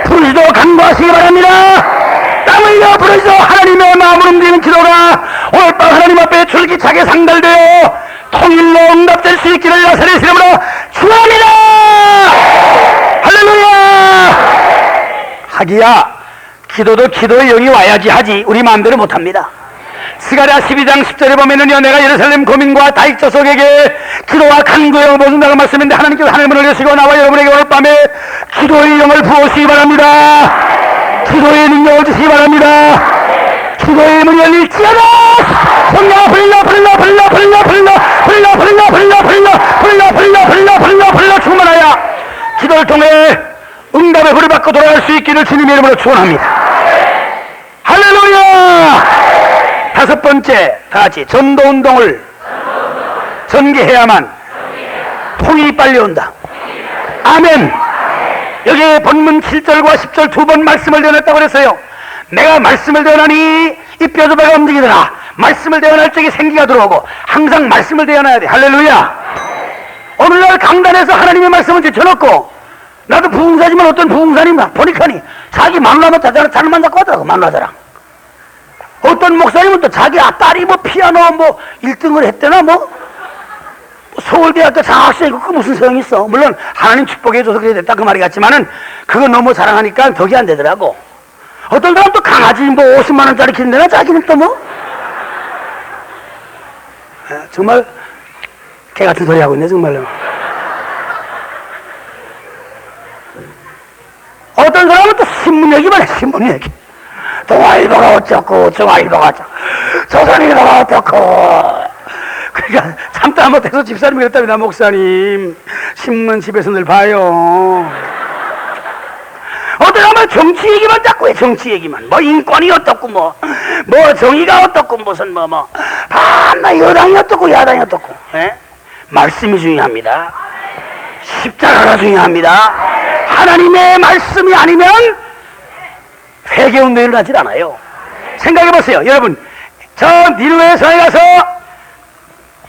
부르짖어 간구하시기 바랍니다. 땀 흘려 부르짖어 하나님의 마음을 움직이는 기도가 오늘 밤 하나님 앞에 줄기차게 상달되어 통일로 응답될 수 있기를 나사렛 이름으로 축원합니다. 할렐루야. 하기야 기도도 기도의 영이 와야지 하지 우리 마음대로 못합니다. 스가랴 12장 10절에 보면은요, 내가 예루살렘 고민과 다윗 자손에게 기도와 간구의 영을 보여준다고 말씀했는데, 하나님께서 하늘문을 여시고 나와 여러분에게 오늘 밤에 기도의 영을 부으시기 바랍니다. 기도의 능력을 주시기 바랍니다. 기도의 문이 열릴지어다. 성령아 불러 충만하여 기도를 통해 응답의 불을 받고 돌아갈 수 있기를 주님의 이름으로 축원합니다. 할렐루야. 다섯 번째, 다같이 전도운동을 전개해야만 통일이 빨리 온다. 아멘. 여기 본문 7절과 10절 두 번 말씀을 대어냈다고 그랬어요. 내가 말씀을 대어하니 이 뼈저배가 움직이더라. 말씀을 대어할 적에 생기가 들어오고 항상 말씀을 대어놔야 돼. 할렐루야. 오늘날 강단에서 하나님의 말씀을 제쳐놓고, 나도 부흥사지만 어떤 부흥사님 보니까니 자기 마누라만 자잘만 잡고 하더라고. 마누라자랑. 어떤 목사님은 또 자기 딸이 뭐 피아노 뭐 1등을 했대나 뭐 서울대학교 장학생이고 그 무슨 소용이 있어. 물론 하나님 축복해줘서 그래 됐다 그 말이 같지만은 그거 너무 자랑하니까 덕이 안 되더라고. 어떤 사람 또 강아지 뭐 50만 원짜리 키는데나 자기는 또 뭐 정말 개 같은 소리 하고 있네 정말로. 어떤 사람은 또 신문 얘기만 해. 신문 얘기. 동아일보가 어쩌고 중앙일보가 어쩌고 조선일보가 어쩌고. 그러니까 참다 못해서 집사님이 그랬답니다. 목사님 신문 집에서 늘 봐요. 어떤 사람은 정치 얘기만 자꾸 해. 정치 얘기만 뭐 인권이 어떻고 뭐 정의가 어떻고 무슨 밤낮 여당이 어떻고 야당이 어떻고. 예? 말씀이 중요합니다. 십자가가 중요합니다. 하나님의 말씀이 아니면 회개운동이 일어나질 않아요. 생각해보세요. 여러분, 저 니느웨 성에 가서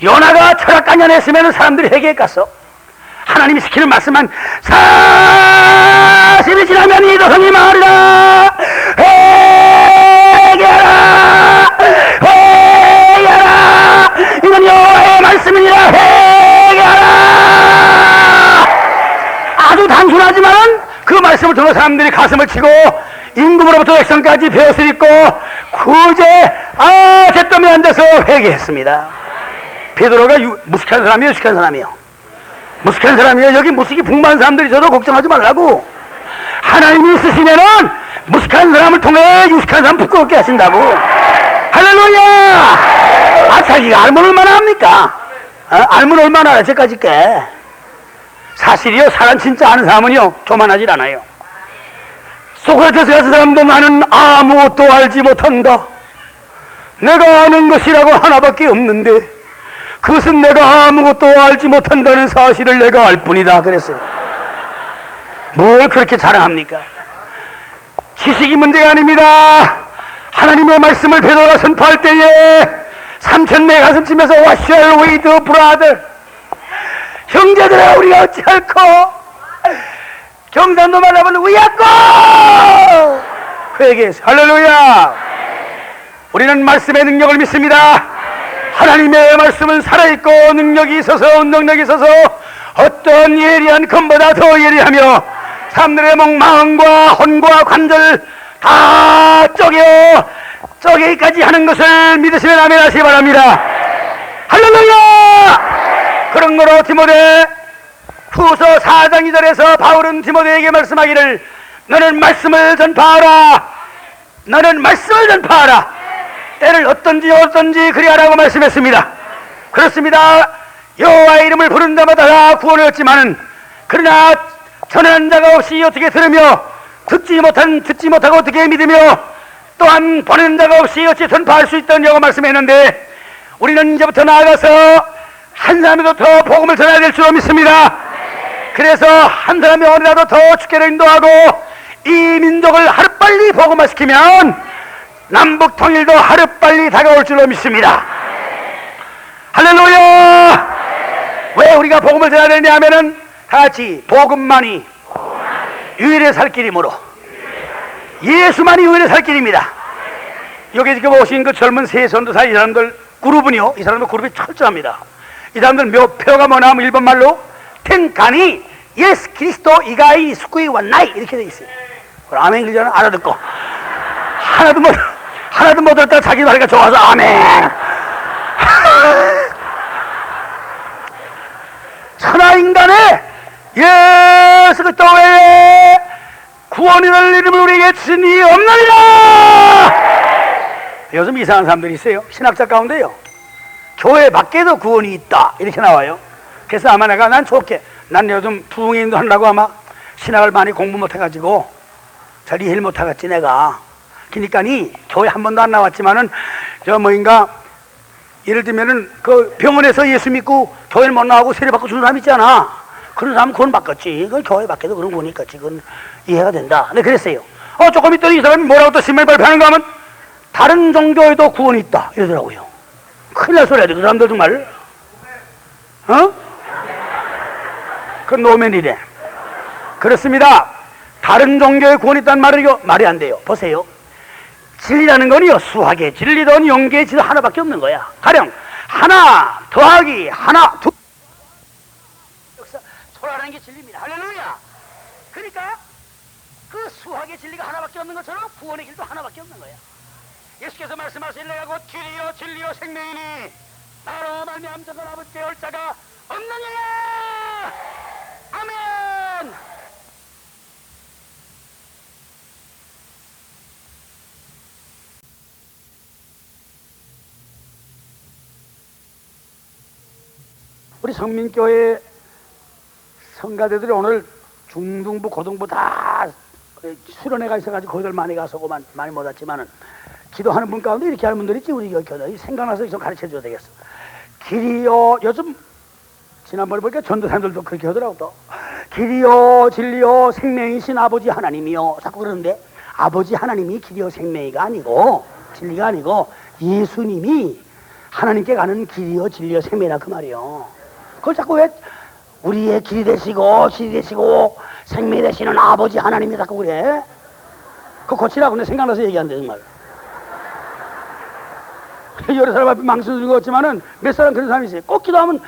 요나가 철학관련 했으면 사람들이 회개했겠어? 하나님이 시키는 말씀만 40이 지나면 이 도성이 망하리라. 회개하라. 회개하라. 이건 여호와의 말씀이니라. 회개하라. 아주 단순하지만 그 말씀을 통해 사람들이 가슴을 치고 임금으로부터 백성까지 배옷을 입고 구제 잿더미에 앉아서 회개했습니다. 베드로가 무식한 사람이에요? 유식한 사람이에요? 무식한 사람이에요. 여기 무식이 풍부한 사람들이 저도 걱정하지 말라고. 하나님이 쓰시면은 무식한 사람을 통해 유식한 사람 부끄럽게 하신다고. 할렐루야. 자기가 알면 얼마나 합니까? 알면 얼마나 알아. 저까지 게 사실이요, 사람 진짜 아는 사람은요 교만하질 않아요. 소크라테스 같은 사람도 나는 아무것도 알지 못한다. 내가 아는 것이라고 하나밖에 없는데 그것은 내가 아무것도 알지 못한다는 사실을 내가 알 뿐이다 그랬어요. 뭘 그렇게 자랑합니까? 지식이 문제가 아닙니다. 하나님의 말씀을 베드로가 선포할 때에 3,000내 가슴쯤에서 What shall we do, brother? 형제들아 우리가 어찌할꼬 경상도 말로 하면 우야꼬 회개해서 할렐루야. 우리는 말씀의 능력을 믿습니다. 하나님의 말씀은 살아있고 능력이 있어서 운동력이 있어서 어떤 예리한 검보다 더 예리하며 사람들의 마음과 혼과 관절 다 쪼개기까지 하는 것을 믿으시면 아멘 하시기 바랍니다. 할렐루야. 그런 거로 디모데 후서 4장 2절에서 바울은 디모데에게 말씀하기를 너는 말씀을 전파하라. 너는 말씀을 전파하라. 때를 어떤지 그리하라고 말씀했습니다. 그렇습니다. 여호와의 이름을 부른 자마다 다 구원을 얻지만은 그러나 전하는 자가 없이 어떻게 들으며 듣지 못하고 어떻게 믿으며 또한 보내는 자가 없이 어찌 전파할 수 있다고 말씀했는데 우리는 이제부터 나아가서 한 사람이라도 더 복음을 전해야 될 줄 믿습니다. 그래서 한 사람이 어느라도 더 주께를 인도하고 이 민족을 하루빨리 복음화시키면 남북 통일도 하루빨리 다가올 줄로 믿습니다. 할렐루야. 왜 우리가 복음을 전해야 되냐 하면은 다같이 복음만이 유일의 살 길이므로 예수만이 유일의 살 길입니다. 여기 지금 오신 그 젊은 세 선도사 이 사람들 그룹은요, 이 사람들 그룹이 철저합니다. 이 사람들 몇 표가 뭐냐 하면 일본 말로 텐간이 예수 그리스도 이가이 스쿠이 완나이 이렇게 돼 있어요. 아멘 그러잖아. 알아듣고 하나도 못 들었다 자기 말이가 좋아서 아멘. 천하인간의 예수 그리스도 외에 구원이라는 이름을 우리에게 주니 없느니라. 요즘 이상한 사람들이 있어요. 신학자 가운데요, 교회 밖에도 구원이 있다 이렇게 나와요. 그래서 아마 난 요즘 부흥인도 하려고 아마 신학을 많이 공부 못해가지고 잘 이해를 못하겠지 내가. 그러니까니 교회 한 번도 안 나왔지만은 예를 들면은 그 병원에서 예수 믿고 교회를 못 나가고 세례 받고 주는 사람 있잖아. 그런 사람은 구원 받겠지. 그걸 교회 밖에도 그런 구원이 있겠지. 그건 이해가 된다. 네, 그랬어요. 조금 있더니 이 사람이 뭐라고 또 신문 발표하는가 하면 다른 종교에도 구원이 있다 이러더라고요. 큰일 날 소리야 그 사람들 정말. 그 노맨이래. 그렇습니다. 다른 종교에 구원이 있다는 말은 이거 말이 안 돼요. 보세요. 진리라는 건요, 수학의 진리든 영계의 진리 하나밖에 없는 거야. 가령 하나 더하기 하나 두 소라는 게 진리입니다. 할렐루야. 그러니까 그 수학의 진리가 하나밖에 없는 것처럼 구원의 길도 하나밖에 없는 거야. 예수께서 말씀하신 내가 곧 길이요 진리요 생명이니 나로 말미암아 아버지께 올 자가 없느니라. 아멘. 우리 성민교회 성가대들이 오늘 중등부 고등부 다 수련회가 있어가지고 거기들 많이 가서고 많이 못 왔지만은 기도하는 분 가운데 이렇게 하는 분들이 있지. 우리 교회 생각나서 좀 가르쳐 줘야 되겠어. 길이요, 요즘 지난번에 보니까 전도사님들도 그렇게 하더라고. 또 길이요 진리요 생명이신 아버지 하나님이요 자꾸 그러는데 아버지 하나님이 길이요 생명이가 아니고 진리가 아니고 예수님이 하나님께 가는 길이요 진리요 생명이라 그 말이요. 그걸 자꾸 왜 우리의 길이 되시고 진리 되시고 생명이 되시는 아버지 하나님이 자꾸 그래. 그거 고치라고 내 생각나서 얘기한대 정말. 여러 사람 앞에 망설이는 것 같지만은 몇 사람 그런 사람이 있어요. 꼭 기도하면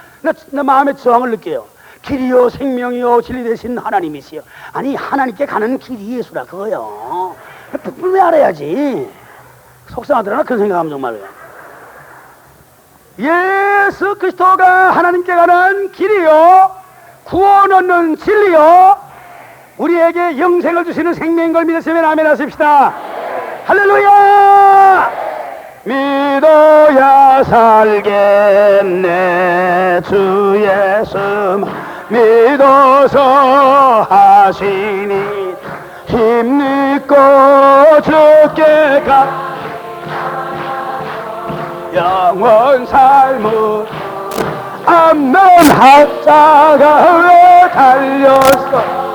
내 마음의 저항을 느껴요. 길이요 생명이요 진리 되신 하나님이시여. 아니 하나님께 가는 길이 예수라 그거요. 분명히 알아야지. 속상하더라 그런 생각하면 정말. 예수 그리스도가 하나님께 가는 길이요 구원 얻는 진리요 우리에게 영생을 주시는 생명인 걸 믿으시면 아멘 하십시다. 할렐루야. 믿어야 살겠네 주 예수 믿어서 하시니 힘입고 주께 가 영원 삶은 없는 학자가 왜 달렸어.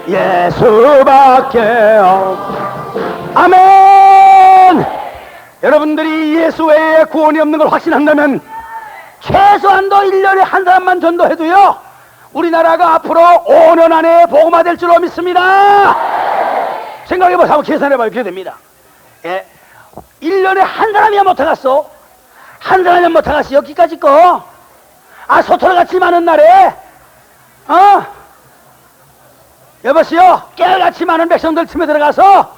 예수밖에 없. 아멘. 여러분들이 예수 외에 구원이 없는 걸 확신한다면 최소한도 1년에 한 사람만 전도해도요, 우리나라가 앞으로 5년 안에 복음화될 줄로 믿습니다. 생각해보세요. 한번 계산해봐요. 그렇게 됩니다. 예. 1년에 한 사람이야 못해갔어. 한 사람이야 못해갔어. 여기까지 거. 아, 소토로같이 많은 날에, 여보세요. 깨알같이 많은 백성들 틈에 들어가서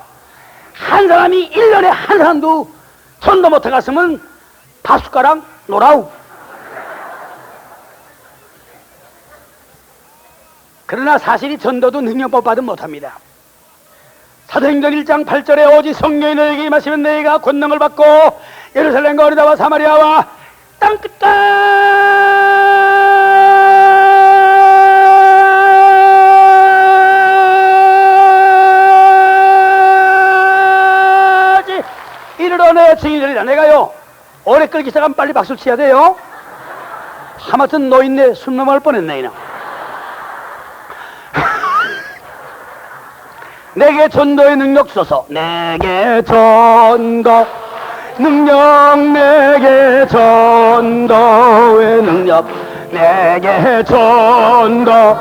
한 사람이 1년에 한 사람도 전도 못해갔으면 밥숟가락 노라우. 그러나 사실이 전도도 능력법 받으면 못합니다. 사도행전 1장 8절에 오직 성령이 너에게 임하시면 너희가 권능을 받고 예루살렘과 유다와 사마리아와 땅끝까지 이르러내 증인이 되리라. 내가요, 오래 끌기 시작하면 빨리 박수를 쳐야 돼요. 하마튼 노인네 숨 넘어갈 뻔했네 이놈. 내게 전도의 능력 주소서. 내게 전도 능력, 내게 전도의 능력, 내게 전도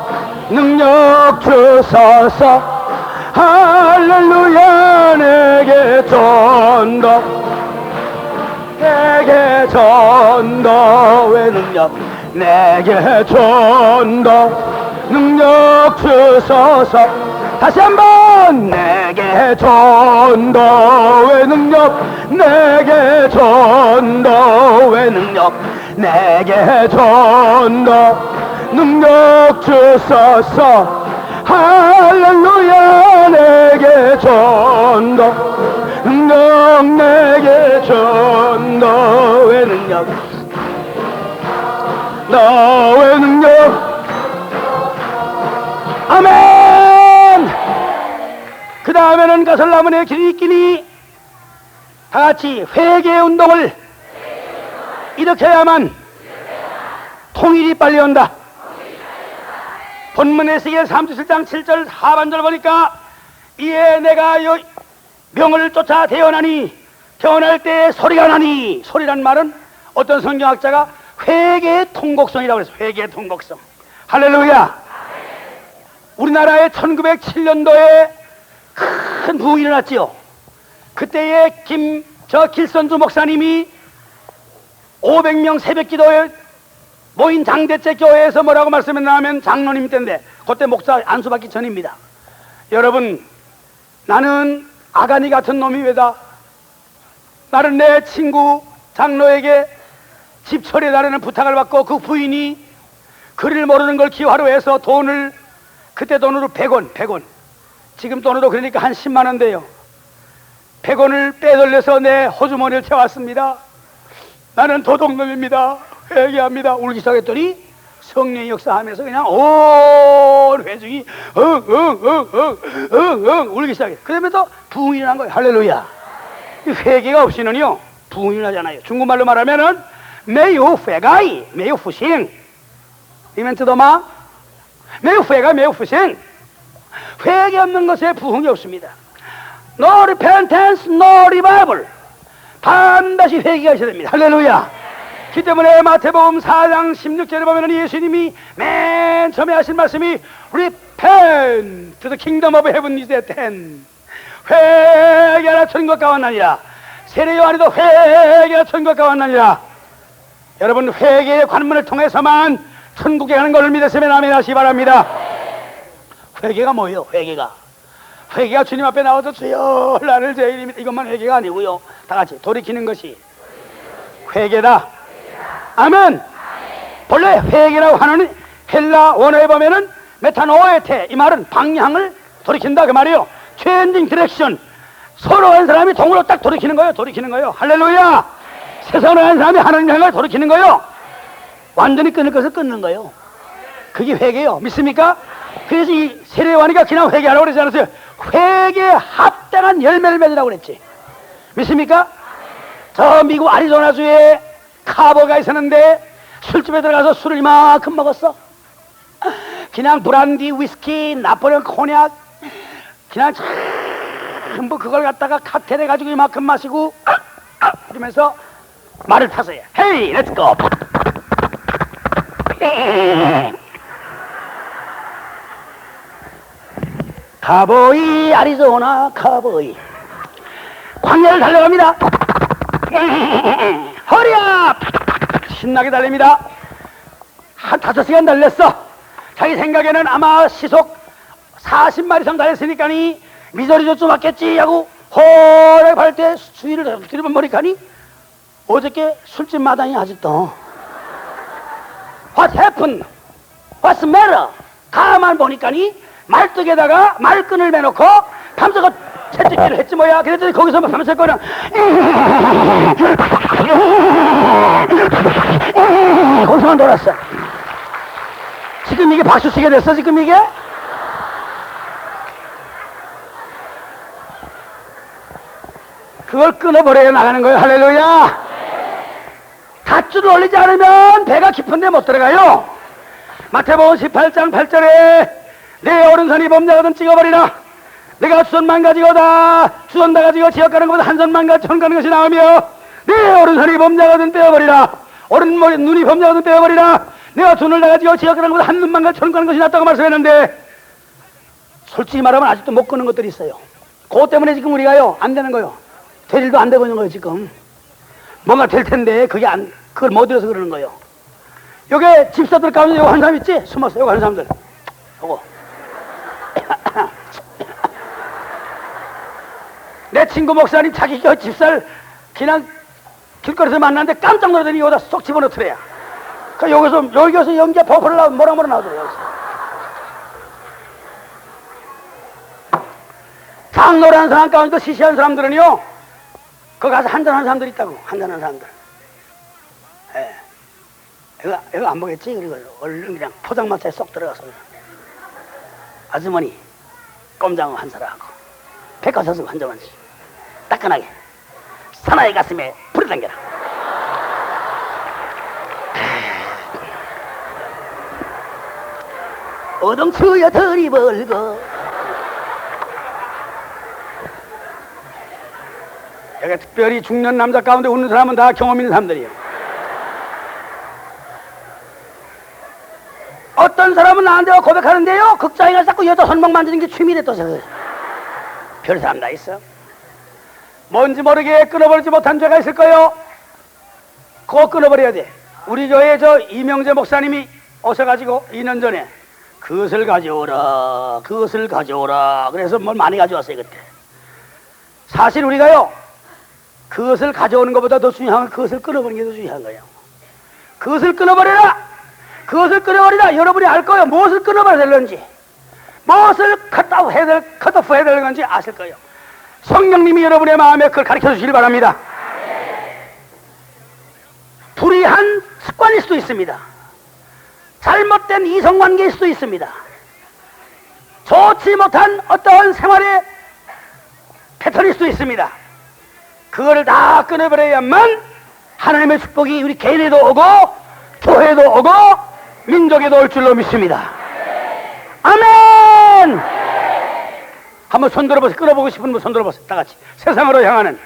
능력 주소서. 할렐루야. 내게 전도, 내게 전도의 능력, 내게 전도 능력 주소서. 다시 한번. 내게 전도의 능력, 내게 전도의 능력, 내게 전도 능력 주소서. 할렐루야. 내게 전도 능력, 내게 전도의 능력, 너의 능력. 아멘. 그 다음에는 가설나무의 길이 있기니 다같이 회개 운동을 일으켜야만 통일이 빨리 온다. 본문 에스겔 37장 7절 하반절 보니까 이에 내가 명을 쫓아 태어나니 태어날 때 소리가 나니, 소리란 말은 어떤 성경학자가 회개의 통곡성이라고 해서 회개의 통곡성. 할렐루야. 우리나라에 1907년도에 큰 부흥이 일어났지요. 그때에 길선주 목사님이 500명 새벽기도에 모인 장대째 교회에서 뭐라고 말씀했나 하면 장로님 때인데 그때 목사 안수받기 전입니다. 여러분, 나는 아가니 같은 놈이 왜다? 나는 내 친구 장로에게 집 처리해달라는 부탁을 받고 그 부인이 글을 모르는 걸 기화로 해서 돈을, 그때 돈으로 100원, 지금 돈으로 그러니까 한 10만 원 돼요. 100원을 빼돌려서 내 호주머니를 채웠습니다. 나는 도둑놈입니다. 회개합니다. 울기 시작했더니 성령의 역사하면서 그냥 온 회중이 울기 시작해. 그러면서 부흥이 일어난 거예요. 할렐루야. 회개가 없이는요 부흥이 일어나잖아요. 중국말로 말하면은 매우 회가이 매우 후싱 이멘트도마 매우 회가 매우 후싱. 회개 없는 것에 부흥이 없습니다. No repentance, no revival. 반드시 회개가 있어야 됩니다. 할렐루야. 그 때문에 마태복음 4장 16절에 보면 예수님이 맨 처음에 하신 말씀이 Repent to the kingdom of heaven is at hand. 회개하라 천국과 왔나니라. 세례 요한이도 회개하라 천국과 왔나니라. 여러분, 회개의 관문을 통해서만 천국에 가는 것을 믿으시면 아멘 하시기 바랍니다. 회개가 뭐예요? 회개가 주님 앞에 나와서 주여 나를 죄인입니다, 이것만 회개가 아니고요, 다 같이 돌이키는 것이 회개다. 아멘. 본래 회개라고 하는 헬라 원어에 보면은 메타노에테, 이 말은 방향을 돌이킨다 그 말이에요. 체인징 디렉션. 서로 한 사람이 동으로 딱 돌이키는 거예요. 할렐루야. 세상으로 한 사람이 하나님 향해 돌이키는 거예요. 완전히 끊을 것을 끊는 거예요. 그게 회개예요. 믿습니까? 그래서 이 세례요한이가 그냥 회개하라고 그러지 않았어요. 회개에 합당한 열매를 맺으라고 그랬지. 믿습니까? 저 미국 아리조나주에 카버가 있었는데 술집에 들어가서 술을 이만큼 먹었어. 그냥 브란디, 위스키, 나폴레옹 코냑 그냥 전부 그걸 갖다가 칵테일 해가지고 이만큼 마시고 이러면서 말을 타서 해. 헤이, 렛츠고. 카보이, 아리조나 카보이. 광야를 달려갑니다. 허리야! 신나게 달립니다. 한 5시간 달렸어. 자기 생각에는 아마 시속 40마리 이상 달렸으니까니 미저리 좀 왔겠지 하고 호래 발 때 수위를 들이면 머리카니 어저께 술집 마당이 아직도 What happened? What's the matter? 가만 보니까니 말뚝에다가 말끈을 매놓고 밤새고 채찍질을 했지 뭐야. 그랬더니 거기서 막 밤새 거랑 거기서만 돌았어. 지금 이게 박수 치게 됐어 지금 이게? 그걸 끊어버려야 나가는 거예요. 할렐루야. 밧줄을 올리지 않으면 배가 깊은데 못 들어가요. 마태복음 18장 8절에 내 오른손이 범죄하거든 찍어버리라. 내가 주선만 가지고다 주선 다 가지고 지역 가는 것보다 한 손만 가지고 천 가는 것이 나으며 내 오른손이 범죄하거든 빼어버리라. 오른머리 눈이 범죄하거든 빼어버리라. 내가 두 눈을 다 가지고 지역 가는 것보다 한 눈만 가지고 천 가는 것이 낫다고 말씀했는데 솔직히 말하면 아직도 못 끄는 것들이 있어요. 그것 때문에 지금 우리가요 안 되는 거요. 될 일도 안 되고 있는 거예요 지금. 뭔가 될 텐데 그걸 못 이뤄서 그러는 거예요. 여기 집사들 가운데 요거 한 사람 있지? 숨었어. 요거 한 사람들. 요거. 내 친구 목사님 자기 집사를 그냥 길거리에서 만났는데 깜짝 놀라더니 여기다 쏙 집어넣더래요. 그 여기서 연기가 버퍼를 나오고 뭐라 나오더래요. 여기서. 장노라는 사람 가운데 시시한 사람들은요 거기 가서 한잔하는 사람들 있다고. 한잔하는 사람들. 예. 이거 안 보겠지? 그리고 얼른 그냥 포장마차에 쏙 들어가서 아주머니 꼼장어 한 사람하고 백화사슴 한 점만씩 따끈하게 사나이 가슴에 불을 당겨라. 어동추여 들이 벌거. 여기 특별히 중년 남자 가운데 웃는 사람은 다 경험 있는 사람들이에요. 어떤 사람은 나한테 고백하는데요 극장에 가서 자꾸 여자 손목 만지는 게 취미래 또 저거. 별 사람 다 있어. 뭔지 모르게 끊어버리지 못한 죄가 있을 거예요. 그거 끊어버려야 돼. 우리 교회 이명재 목사님이 오셔가지고 2년 전에 그것을 가져오라 그것을 가져오라 그래서 뭘 많이 가져왔어요 그때. 사실 우리가요 그것을 가져오는 것보다 더 중요한 건 그것을 끊어버리는 게 더 중요한 거예요. 그것을 끊어버려라. 그것을 끊어버리라. 여러분이 알 거예요. 무엇을 끊어버려야 되는지, 무엇을 컷오프 해야 되는 건지 아실 거예요. 성령님이 여러분의 마음에 그걸 가르쳐 주시기 바랍니다. 불의한 습관일 수도 있습니다. 잘못된 이성관계일 수도 있습니다. 좋지 못한 어떠한 생활의 패턴일 수도 있습니다. 그거를 다 끊어버려야만 하나님의 축복이 우리 개인에도 오고 교회에도 오고 민족에도 올 줄로 믿습니다. 아멘. 한번 손 들어보세요. 끊어보고 싶은 분 손 들어보세요. 다 같이. 세상으로 향하는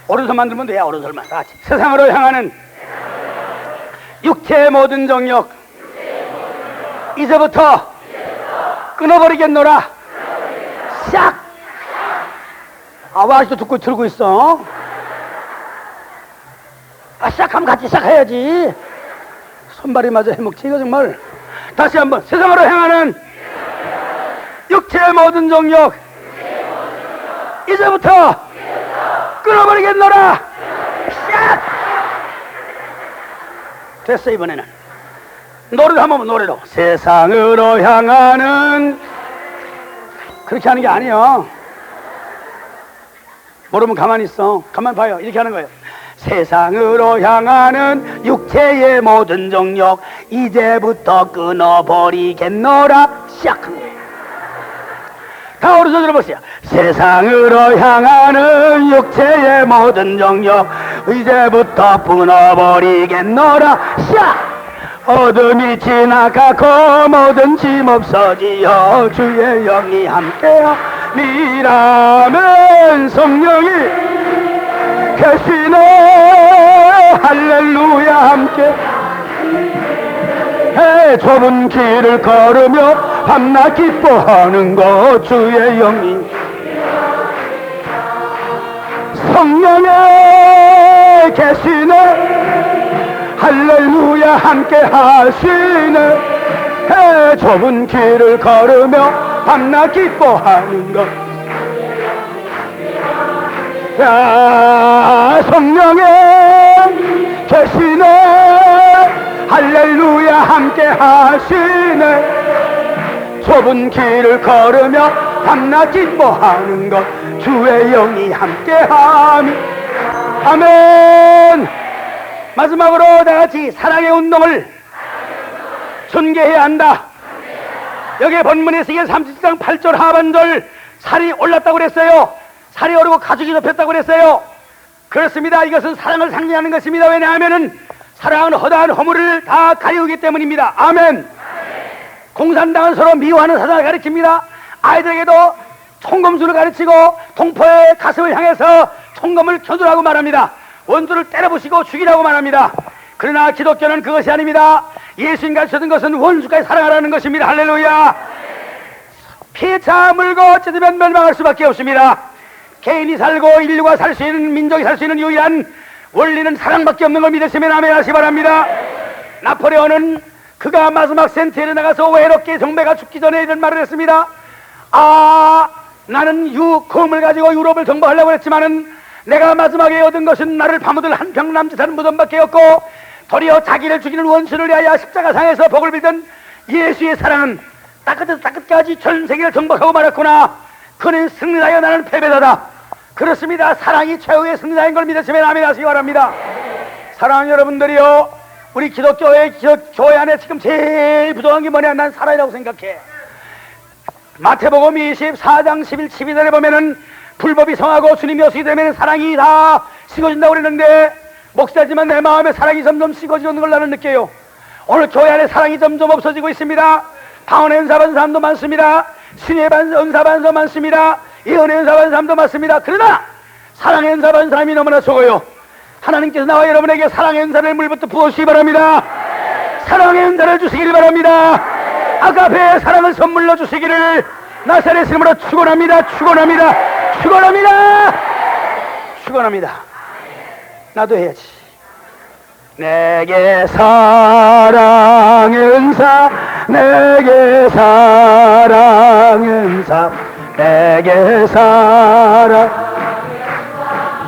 오른손만 들면 돼요. 오른손만 다 같이. 세상으로 향하는 육체의 모든 정욕 이제부터 끊어버리겠노라. 싹. 왜 아직도 듣고 들고 있어? 시작하면 같이 시작해야지. 손발이 맞아 해먹지 이거 정말. 다시 한번. 세상으로 향하는 육체의 모든 정욕 이제부터 끊어버리겠노라. 싹. 됐어. 이번에는 노래를 한번 노래로. 세상으로 향하는 그렇게 하는 게 아니에요. 모르면 가만히 있어. 가만히 봐요. 이렇게 하는 거예요. 세상으로 향하는 육체의 모든 정욕 이제부터 끊어버리겠노라. 시작합니다. 다 오른손 들어보세요. 세상으로 향하는 육체의 모든 정욕 이제부터 끊어버리겠노라. 시작. 어둠이 지나가고 모든 짐 없어지어 주의 영이 함께하리라면 성령이 계시네. 할렐루야. 함께 좁은 길을 걸으며 밤낮 기뻐하는 것 주의 영이 성령에 계시네. 할렐루야. 함께 하시네. 좁은 길을 걸으며 밤낮 기뻐하는 것. 야, 성령에 계시네. 할렐루야. 함께 하시네. 좁은 길을 걸으며 밤낮 기뻐하는 것 주의 영이 함께함이. 아멘. 마지막으로 다같이 사랑의 운동을 전개해야 한다. 여기 본문에 쓰인 37장 8절 하반절 살이 올랐다고 그랬어요. 살이 오르고 가죽이 덮였다고 그랬어요. 그렇습니다. 이것은 사랑을 상징하는 것입니다. 왜냐하면 사랑은 허다한 허물을 다 가리우기 때문입니다. 아멘. 공산당은 서로 미워하는 사상을 가르칩니다. 아이들에게도 총검술을 가르치고 동포의 가슴을 향해서 총검을 겨누라고 말합니다. 원수를 때려부시고 죽이라고 말합니다. 그러나 기독교는 그것이 아닙니다. 예수님 가르쳐준 것은 원수까지 사랑하라는 것입니다. 할렐루야. 피차 물고 찢으면 멸망할 수밖에 없습니다. 개인이 살고 인류가 살 수 있는, 민족이 살 수 있는 유일한 원리는 사랑밖에 없는 걸 믿으시면 아멘 하시기 바랍니다. 나폴레온은 그가 마지막 센트에 나가서 외롭게 정배가 죽기 전에 이런 말을 했습니다. 나는 검을 가지고 유럽을 정복하려고 했지만은 내가 마지막에 얻은 것은 나를 파묻을 한 평 남짓하는 무덤밖에 없고 도리어 자기를 죽이는 원수를 위하여 십자가상에서 복을 빌던 예수의 사랑은 따끝에서 따끝까지 전 세계를 정복하고 말았구나. 그는 승리하여 나는 패배자다. 그렇습니다. 사랑이 최후의 승리자인 걸 믿으시면 아멘 하시기 바랍니다. 사랑하는 여러분들이요, 우리 기독교회 교회 안에 지금 제일 부족한 게 뭐냐? 난 사랑이라고 생각해. 마태복음 24장 11, 12절에 보면은 불법이 성하고 주님이 오시게 되면 사랑이 다 식어진다고 그랬는데, 목사지만 내 마음에 사랑이 점점 식어지는 걸 나는 느껴요. 오늘 교회 안에 사랑이 점점 없어지고 있습니다. 방언 은사 받은 사람도 많습니다. 신의 은사 받은 사람도 많습니다. 예언의 은사 받은 사람도 많습니다. 그러나 사랑의 은사 받은 사람이 너무나 적어요. 하나님께서 나와 여러분에게 사랑의 은사를 물부터 부어주시기 바랍니다. 사랑의 은사를 주시기를 바랍니다. 아가페의 사랑을 선물로 주시기를 나사렛 이름으로 축원합니다. 축원합니다. 축원합니다. 축원합니다. 나도 해야지. 내게 사랑의 은사, 내게 사랑의 은사, 내게 사랑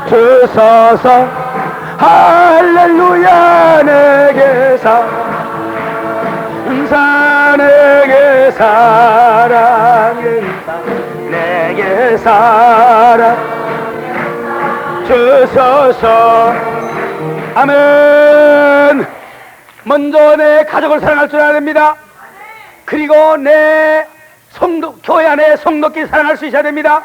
주소서. 할렐루야. 내게 은사, 내게 사랑의 은사, 내게 사랑 주소서. 아멘. 먼저 내 가족을 사랑할 줄 알아야 됩니다. 그리고 내 성도, 교회 안에 성도끼리 사랑할 수 있어야 됩니다.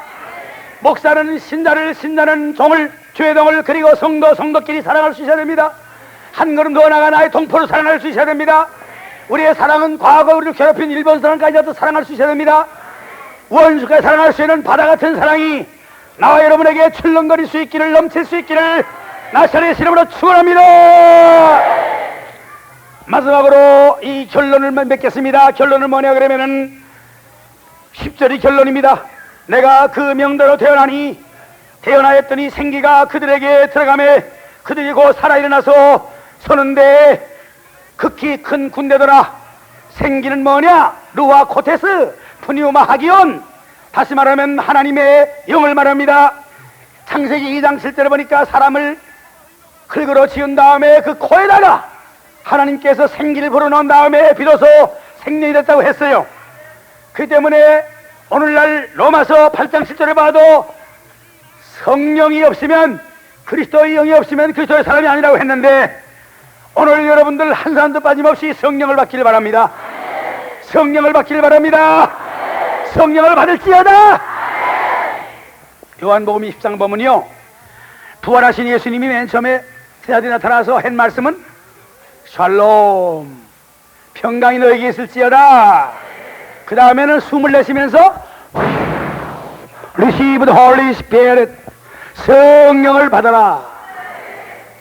목사는 신자는 종을, 죄동을, 그리고 성도끼리 사랑할 수 있어야 됩니다. 한 걸음 더 나아가 나의 동포를 사랑할 수 있어야 됩니다. 우리의 사랑은 과거 우리를 괴롭힌 일본 사람까지도 사랑할 수 있어야 됩니다. 원수까지 사랑할 수 있는 바다 같은 사랑이 나와 여러분에게 출렁거릴 수 있기를, 넘칠 수 있기를 나사렛 이름으로 축원합니다. 마지막으로 이 결론을 맺겠습니다. 결론은 뭐냐 그러면은 10절이 결론입니다. 내가 그 명대로 태어나였더니 생기가 그들에게 들어가매 그들이 곧 살아 일어나서 서는데 극히 큰 군대더라. 생기는 뭐냐? 루아 코테스 푸니우마 하기온. 다시 말하면 하나님의 영을 말합니다. 창세기 2장 7절에 보니까 사람을 흙으로 지은 다음에 그 코에다가 하나님께서 생기를 불어넣은 다음에 비로소 생명이 됐다고 했어요. 그 때문에 오늘날 로마서 8장 7절에 봐도 성령이 없으면, 그리스도의 영이 없으면 그리스도의 사람이 아니라고 했는데, 오늘 여러분들 한 사람도 빠짐없이 성령을 받기를 바랍니다. 성령을 받기를 바랍니다. 성령을 받을지어다. 요한복음 20장 보면요, 부활하신 예수님이 맨 처음에 세자들이 나타나서 한 말씀은 샬롬, 평강이 너에게 있을지어다. 그 다음에는 숨을 내쉬면서 Receive the Holy Spirit, 성령을 받아라.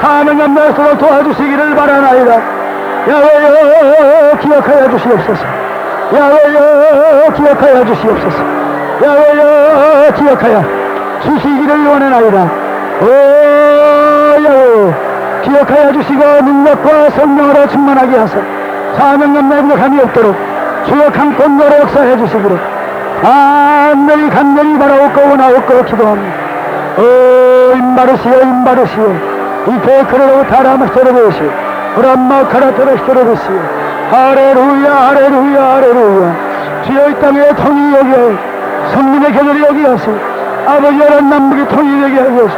사명감 나서로 도와주시기를 바라나이다. 야외여 기억하여 주시옵소서. 야외여 기억하여 주시옵소서. 야외여 기억하여 주시기를 원하나이다. 오 야외여 기억하여 주시고 능력과 성령으로 충만하게 하사 사명감 부족함이 없도록 주여 강권으로 역사해 주시기를 간절히 바라옵고 원하옵고 기도합니다. 오 임바르시오 임바르시오 이페크로로 타라마스토로보시오 브람마 카라토로스토로보시오 할렐루야 할렐루야 할렐루야. 주여 이 땅에 통일이 여기하여 성님의 계절이 여기하시오. 아버지와 남북의 통일이 여기하여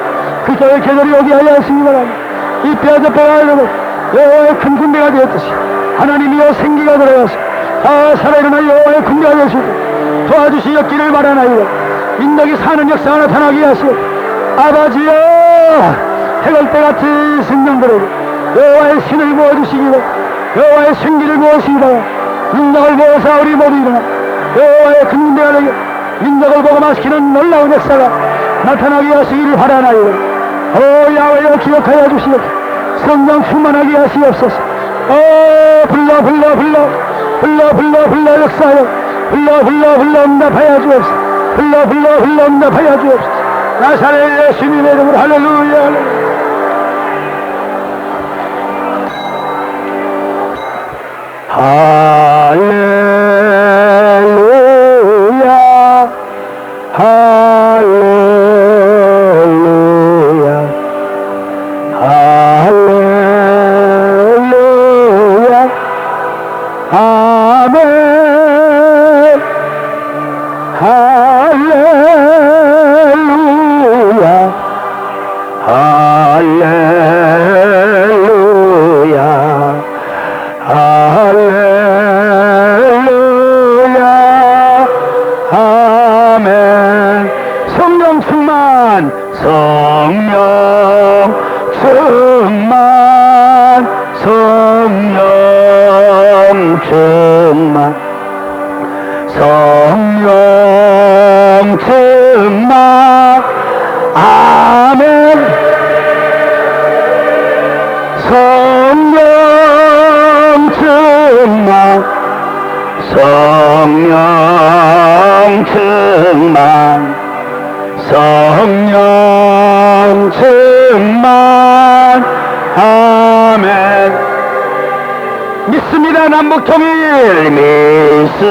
그리스도의 계절이 여기하여 하시기 바랍니다. 이 뼈저 뼈가 알려고 여호와의 큰 군대가 되었듯이 하나님이여 생기가 들어가서 살아일어나 여호와의 군대가 되시고 도와주시옵기를 바라나이다. 인덕이 사는 역사가 나타나게 하시오. 아버지여 해갈 때 같은 생명들에게 여호와의 신을 부어주시기로 여호와의 생기를 부어주시기로 인덕을 부어서 우리 모두 일어나 여호와의 큰 군대가 되게 인덕을 보고 마시키는 놀라운 역사가 나타나게 하시기를 바라나이다. 오 야외여 기억하여 주시옵소서. 성령 충만하게 하시옵소서. 오 불러 역사하여 불러 응답하여 주옵소서. 불러 응답하여 주옵소서. 나사렛 예수님의 이름으로 할렐루야 할렐루야. 할렐루야 할렐루야 할렐루야 아멘 할렐루야 할렐루야 할렐루야 아멘. 성령 충만 성령 충만 성령 충만 성령 충만 아멘. 성령 충만 성령 충만 성령 충만 아멘. 믿습니다. 남북통일 믿습니다.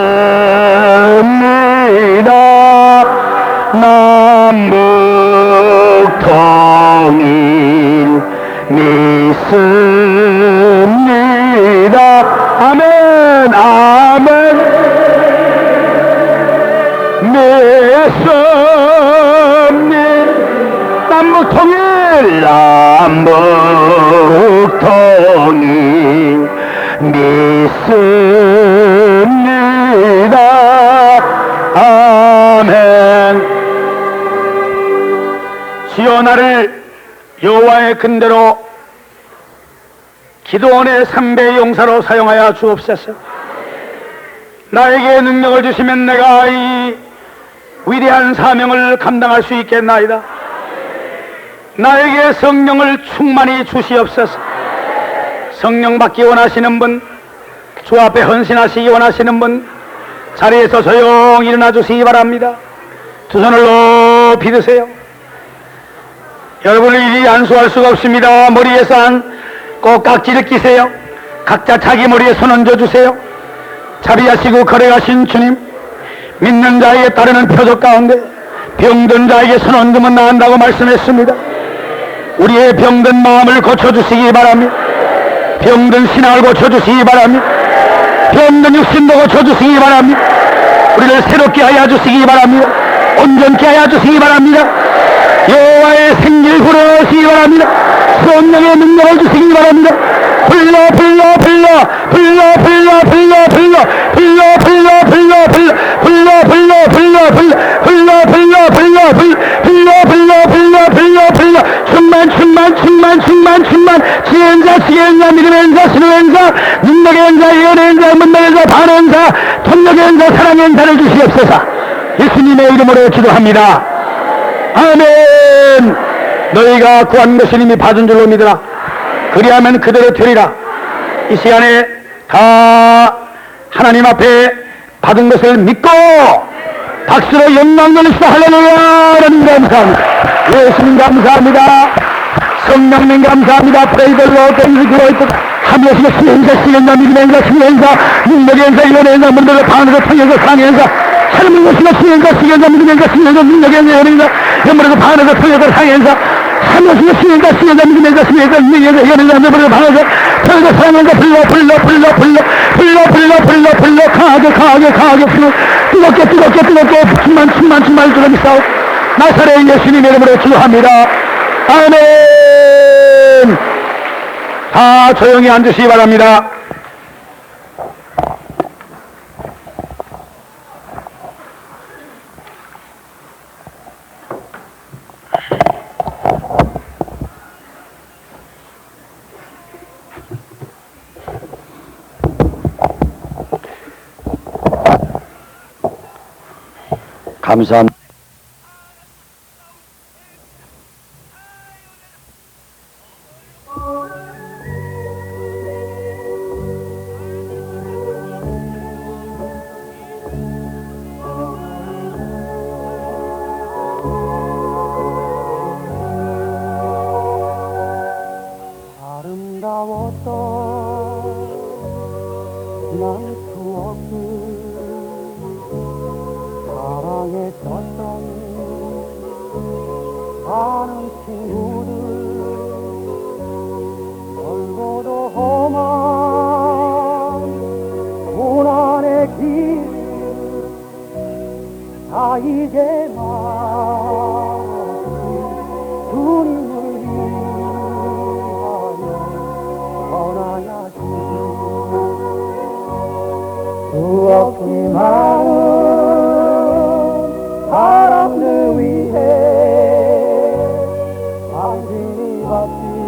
남북통일 믿습니다. 아멘 아멘. 믿습니다. 남북통일 남북통일 믿습니다. 아멘. 주여 나를 여호와의 근대로 기도원의 3배 용사로 사용하여 주옵소서. 나에게 능력을 주시면 내가 이 위대한 사명을 감당할 수 있겠나이다. 나에게 성령을 충만히 주시옵소서. 성령 받기 원하시는 분, 주 앞에 헌신하시기 원하시는 분, 자리에서 조용히 일어나 주시기 바랍니다. 두 손을 높이 드세요. 여러분을 일이 안수할 수가 없습니다. 머리에 꼭 깍지를 끼세요. 각자 자기 머리에 손 얹어주세요. 자비하시고 거래하신 주님, 믿는 자에게 따르는 표적 가운데 병든 자에게 손 얹으면 나은다고 말씀했습니다. 우리의 병든 마음을 고쳐주시기 바랍니다. 병든 신앙을 고쳐주시기 바랍니다. 병든 육신도 고쳐주시기 바랍니다. 우리를 새롭게 하여 주시기 바랍니다. 온전케 하여 주시기 바랍니다. 여호와의 생기를 불어넣으시기 바랍니다. 성령의 능력을 주시기 바랍니다. 불러 충만 지혜의 자 믿음의 자 신의 자 능력의 자 예언의 자 문명의 자 반의 자 통력의 자 사랑의 자를 주시옵소서. 예수님의 이름으로 기도합니다. 아멘. 너희가 구한 것을 이미 받은 줄로 믿으라. 그리하면 그대로 되리라. 이 시간에 다 하나님 앞에 받은 것을 믿고 박수로 영광 돌리시다. 할렐루야. 하나님 감사합니다. 예수님 감사합니다. 성령님 감사합니다. 프레이벌로 땡스 그로이트 하면서 수행사 시행자 믿음의 행사 수행사 능력의 행사 이혼의 행사 문들을 방에서 통해서 상의 행사 삶은 것이나 수행사 시행자 믿음의 행사 수행자 능력의 행사 이혼의 행사 연물에서 방에서 통해서 상의 행사 하면서 수행자 시행자 믿음의 행사 수행자 능력의 행사 이혼의 행사 연물에서 방에서 통해서 상의 행사 불러 강하게 뜨겁게 충만 뜨겁게 싸우 나사렛 예수님 이름으로 기도합니다. 아멘. 다 조용히 앉으시기 바랍니다. 감사합니다. 아름다웠던 나의 추억들 사랑했었던 많은 친구들 넓고도 험한 고난의 길 다 이제 마치 주님을 수없이 많은 사람들 위해 당신이 받지